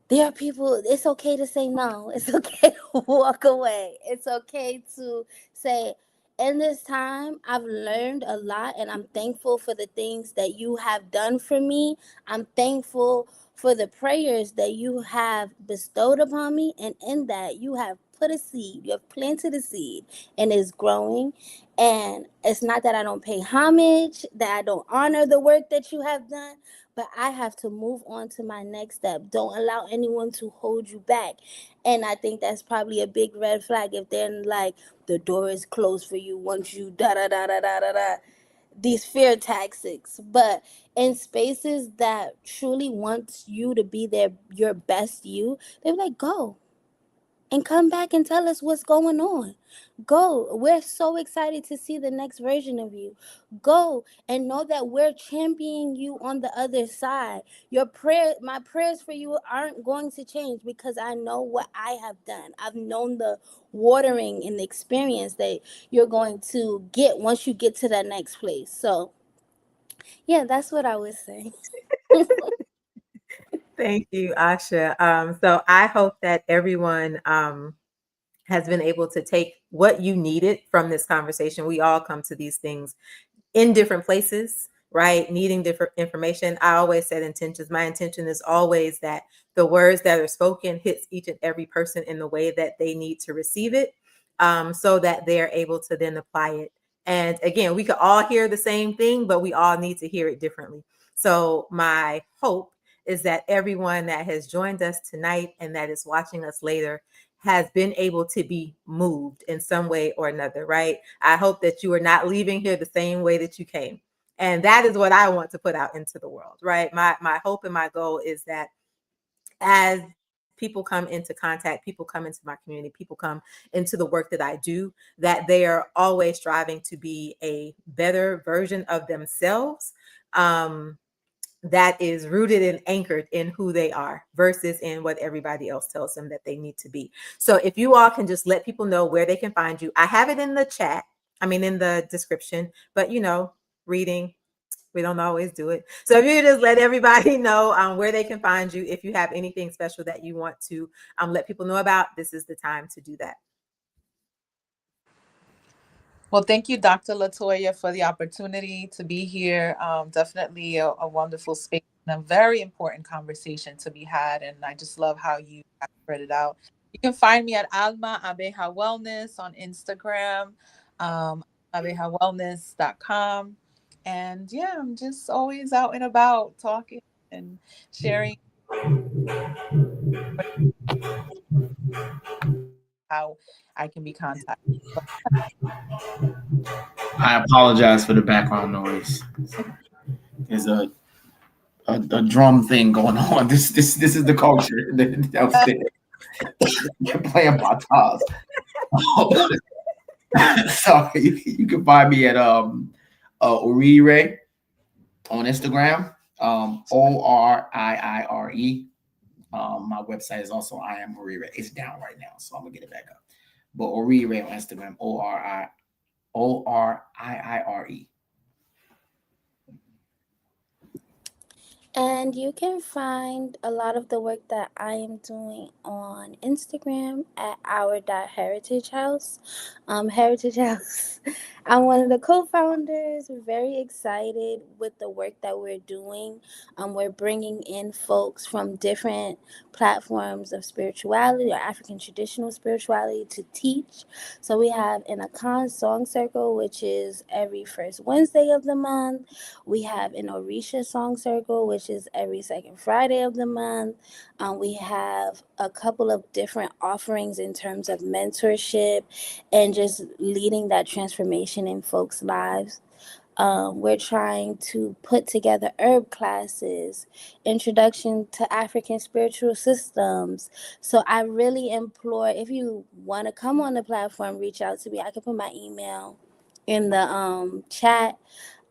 There are people, it's okay to say no. It's okay to walk away. It's okay to say, in this time, I've learned a lot, and I'm thankful for the things that you have done for me. I'm thankful for the prayers that you have bestowed upon me. And in that, you have put a seed, you have planted a seed, and it's growing. And it's not that I don't pay homage, that I don't honor the work that you have done, but I have to move on to my next step. Don't allow anyone to hold you back. And I think that's probably a big red flag if they're like, the door is closed for you once you da da da da da da da. These fear tactics. But in spaces that truly wants you to be your best you, they're like, go and come back and tell us what's going on. Go. We're so excited to see the next version of you. Go and know that we're championing you on the other side. My prayers for you aren't going to change because I know what I have done. I've known the watering and the experience that you're going to get once you get to that next place. So, yeah, that's what I would say. Thank you, Asha. So I hope that everyone has been able to take what you needed from this conversation. We all come to these things in different places, right? Needing different information. I always said intentions. My intention is always that the words that are spoken hits each and every person in the way that they need to receive it, so that they're able to then apply it. And again, we could all hear the same thing, but we all need to hear it differently. So my hope is that everyone that has joined us tonight and that is watching us later has been able to be moved in some way or another, right? I hope that you are not leaving here the same way that you came. And that is what I want to put out into the world, right? My hope and my goal is that as people come into contact, people come into my community, people come into the work that I do, that they are always striving to be a better version of themselves. That is rooted and anchored in who they are versus in what everybody else tells them that they need to be. So if you all can just let people know where they can find you. I have it in the chat. I mean, in the description, but reading, we don't always do it. So if you just let everybody know where they can find you, if you have anything special that you want to let people know about, this is the time to do that. Well, thank you, Dr. Latoya, for the opportunity to be here. Definitely a wonderful space and a very important conversation to be had. And I just love how you spread it out. You can find me at Alma Abeja Wellness on Instagram, abejawellness.com. And yeah, I'm just always out and about talking and sharing how I can be contacted. But I apologize for the background noise. There's a drum thing going on. This is the culture downstairs. They're playing batas. So you can find me at Orire on Instagram. ORIIRE. My website is also I am Orire. It's down right now, so I'm gonna get it back up. But Orire on Instagram. ORIIRE. And you can find a lot of the work that I am doing on Instagram at our.heritage house. Heritage House. I'm one of the co-founders. We're very excited with the work that we're doing. We're bringing in folks from different platforms of spirituality or African traditional spirituality to teach. So we have an Akan Song Circle, which is every first Wednesday of the month. We have an Orisha Song Circle, which is every second Friday of the month. We have a couple of different offerings in terms of mentorship and just leading that transformation in folks' lives. We're trying to put together herb classes, introduction to African spiritual systems. So I really implore, if you want to come on the platform, reach out to me. I can put my email in the chat.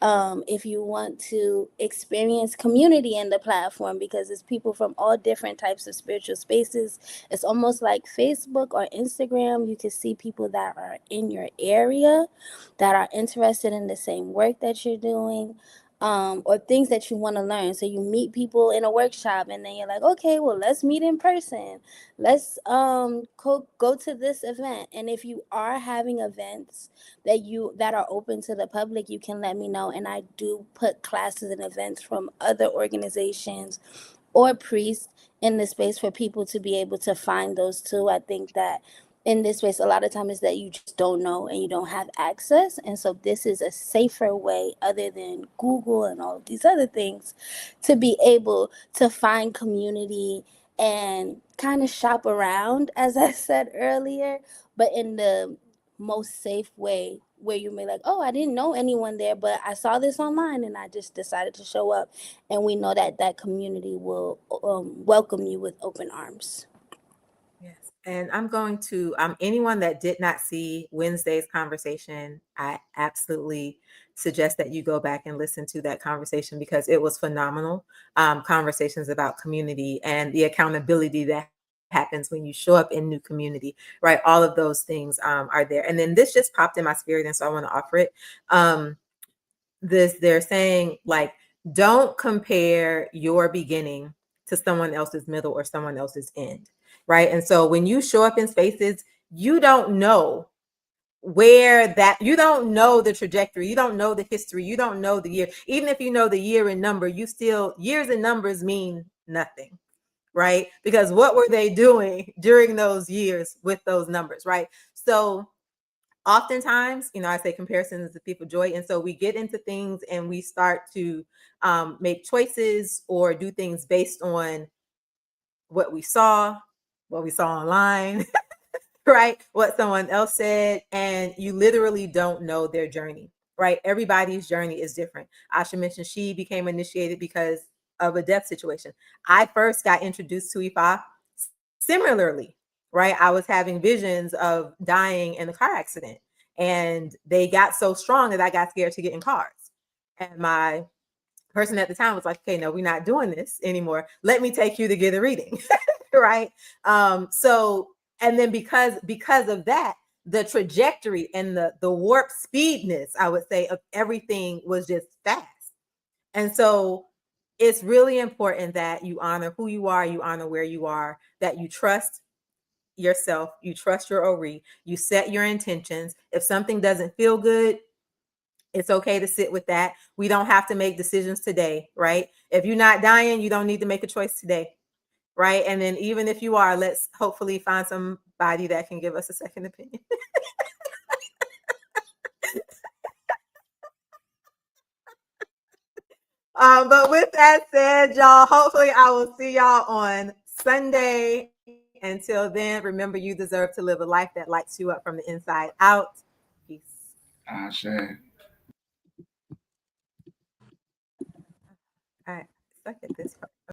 If you want to experience community in the platform, because it's people from all different types of spiritual spaces. It's almost like Facebook or Instagram. You can see people that are in your area that are interested in the same work that you're doing. Or things that you want to learn. So you meet people in a workshop and then you're like, okay, well, let's meet in person. Let's go to this event. And if you are having events that are open to the public, you can let me know. And I do put classes and events from other organizations or priests in the space for people to be able to find those too. I think that in this space, a lot of times is that you just don't know and you don't have access. And so this is a safer way, other than Google and all of these other things, to be able to find community and kind of shop around, as I said earlier, but in the most safe way, where you may like, oh, I didn't know anyone there, but I saw this online and I just decided to show up. And we know that that community will welcome you with open arms. Yes. And I'm going to, anyone that did not see Wednesday's conversation, I absolutely suggest that you go back and listen to that conversation because it was phenomenal. Conversations about community and the accountability that happens when you show up in new community, right? All of those things are there. And then this just popped in my spirit, and so I want to offer it. They're saying, like, don't compare your beginning to someone else's middle or someone else's end, right? And so when you show up in spaces, you don't know you don't know the trajectory, you don't know the history, you don't know the year. Even if you know the year and number, you still, years and numbers mean nothing, right? Because what were they doing during those years with those numbers, right? So oftentimes, I say comparison is the thief of joy. And so we get into things and we start to make choices or do things based on what we saw, online, right? What someone else said, and you literally don't know their journey, right? Everybody's journey is different. Asha mentioned she became initiated because of a death situation. I first got introduced to Ifa similarly, right? I was having visions of dying in a car accident, and they got so strong that I got scared to get in cars. And my person at the time was like, okay, no, we're not doing this anymore. Let me take you to get a reading. Right. So, and then because of that, the trajectory and the warp speedness, I would say, of everything was just fast. And so it's really important that you honor who you are, you honor where you are, that you trust yourself, you trust your Ori, you set your intentions. If something doesn't feel good, it's okay to sit with that. We don't have to make decisions today, right? If you're not dying, you don't need to make a choice today, right? And then even if you are, let's hopefully find somebody that can give us a second opinion. But with that said, y'all, hopefully I will see y'all on Sunday. Until then, remember, you deserve to live a life that lights you up from the inside out. Peace. Asha. All right, suck at this part.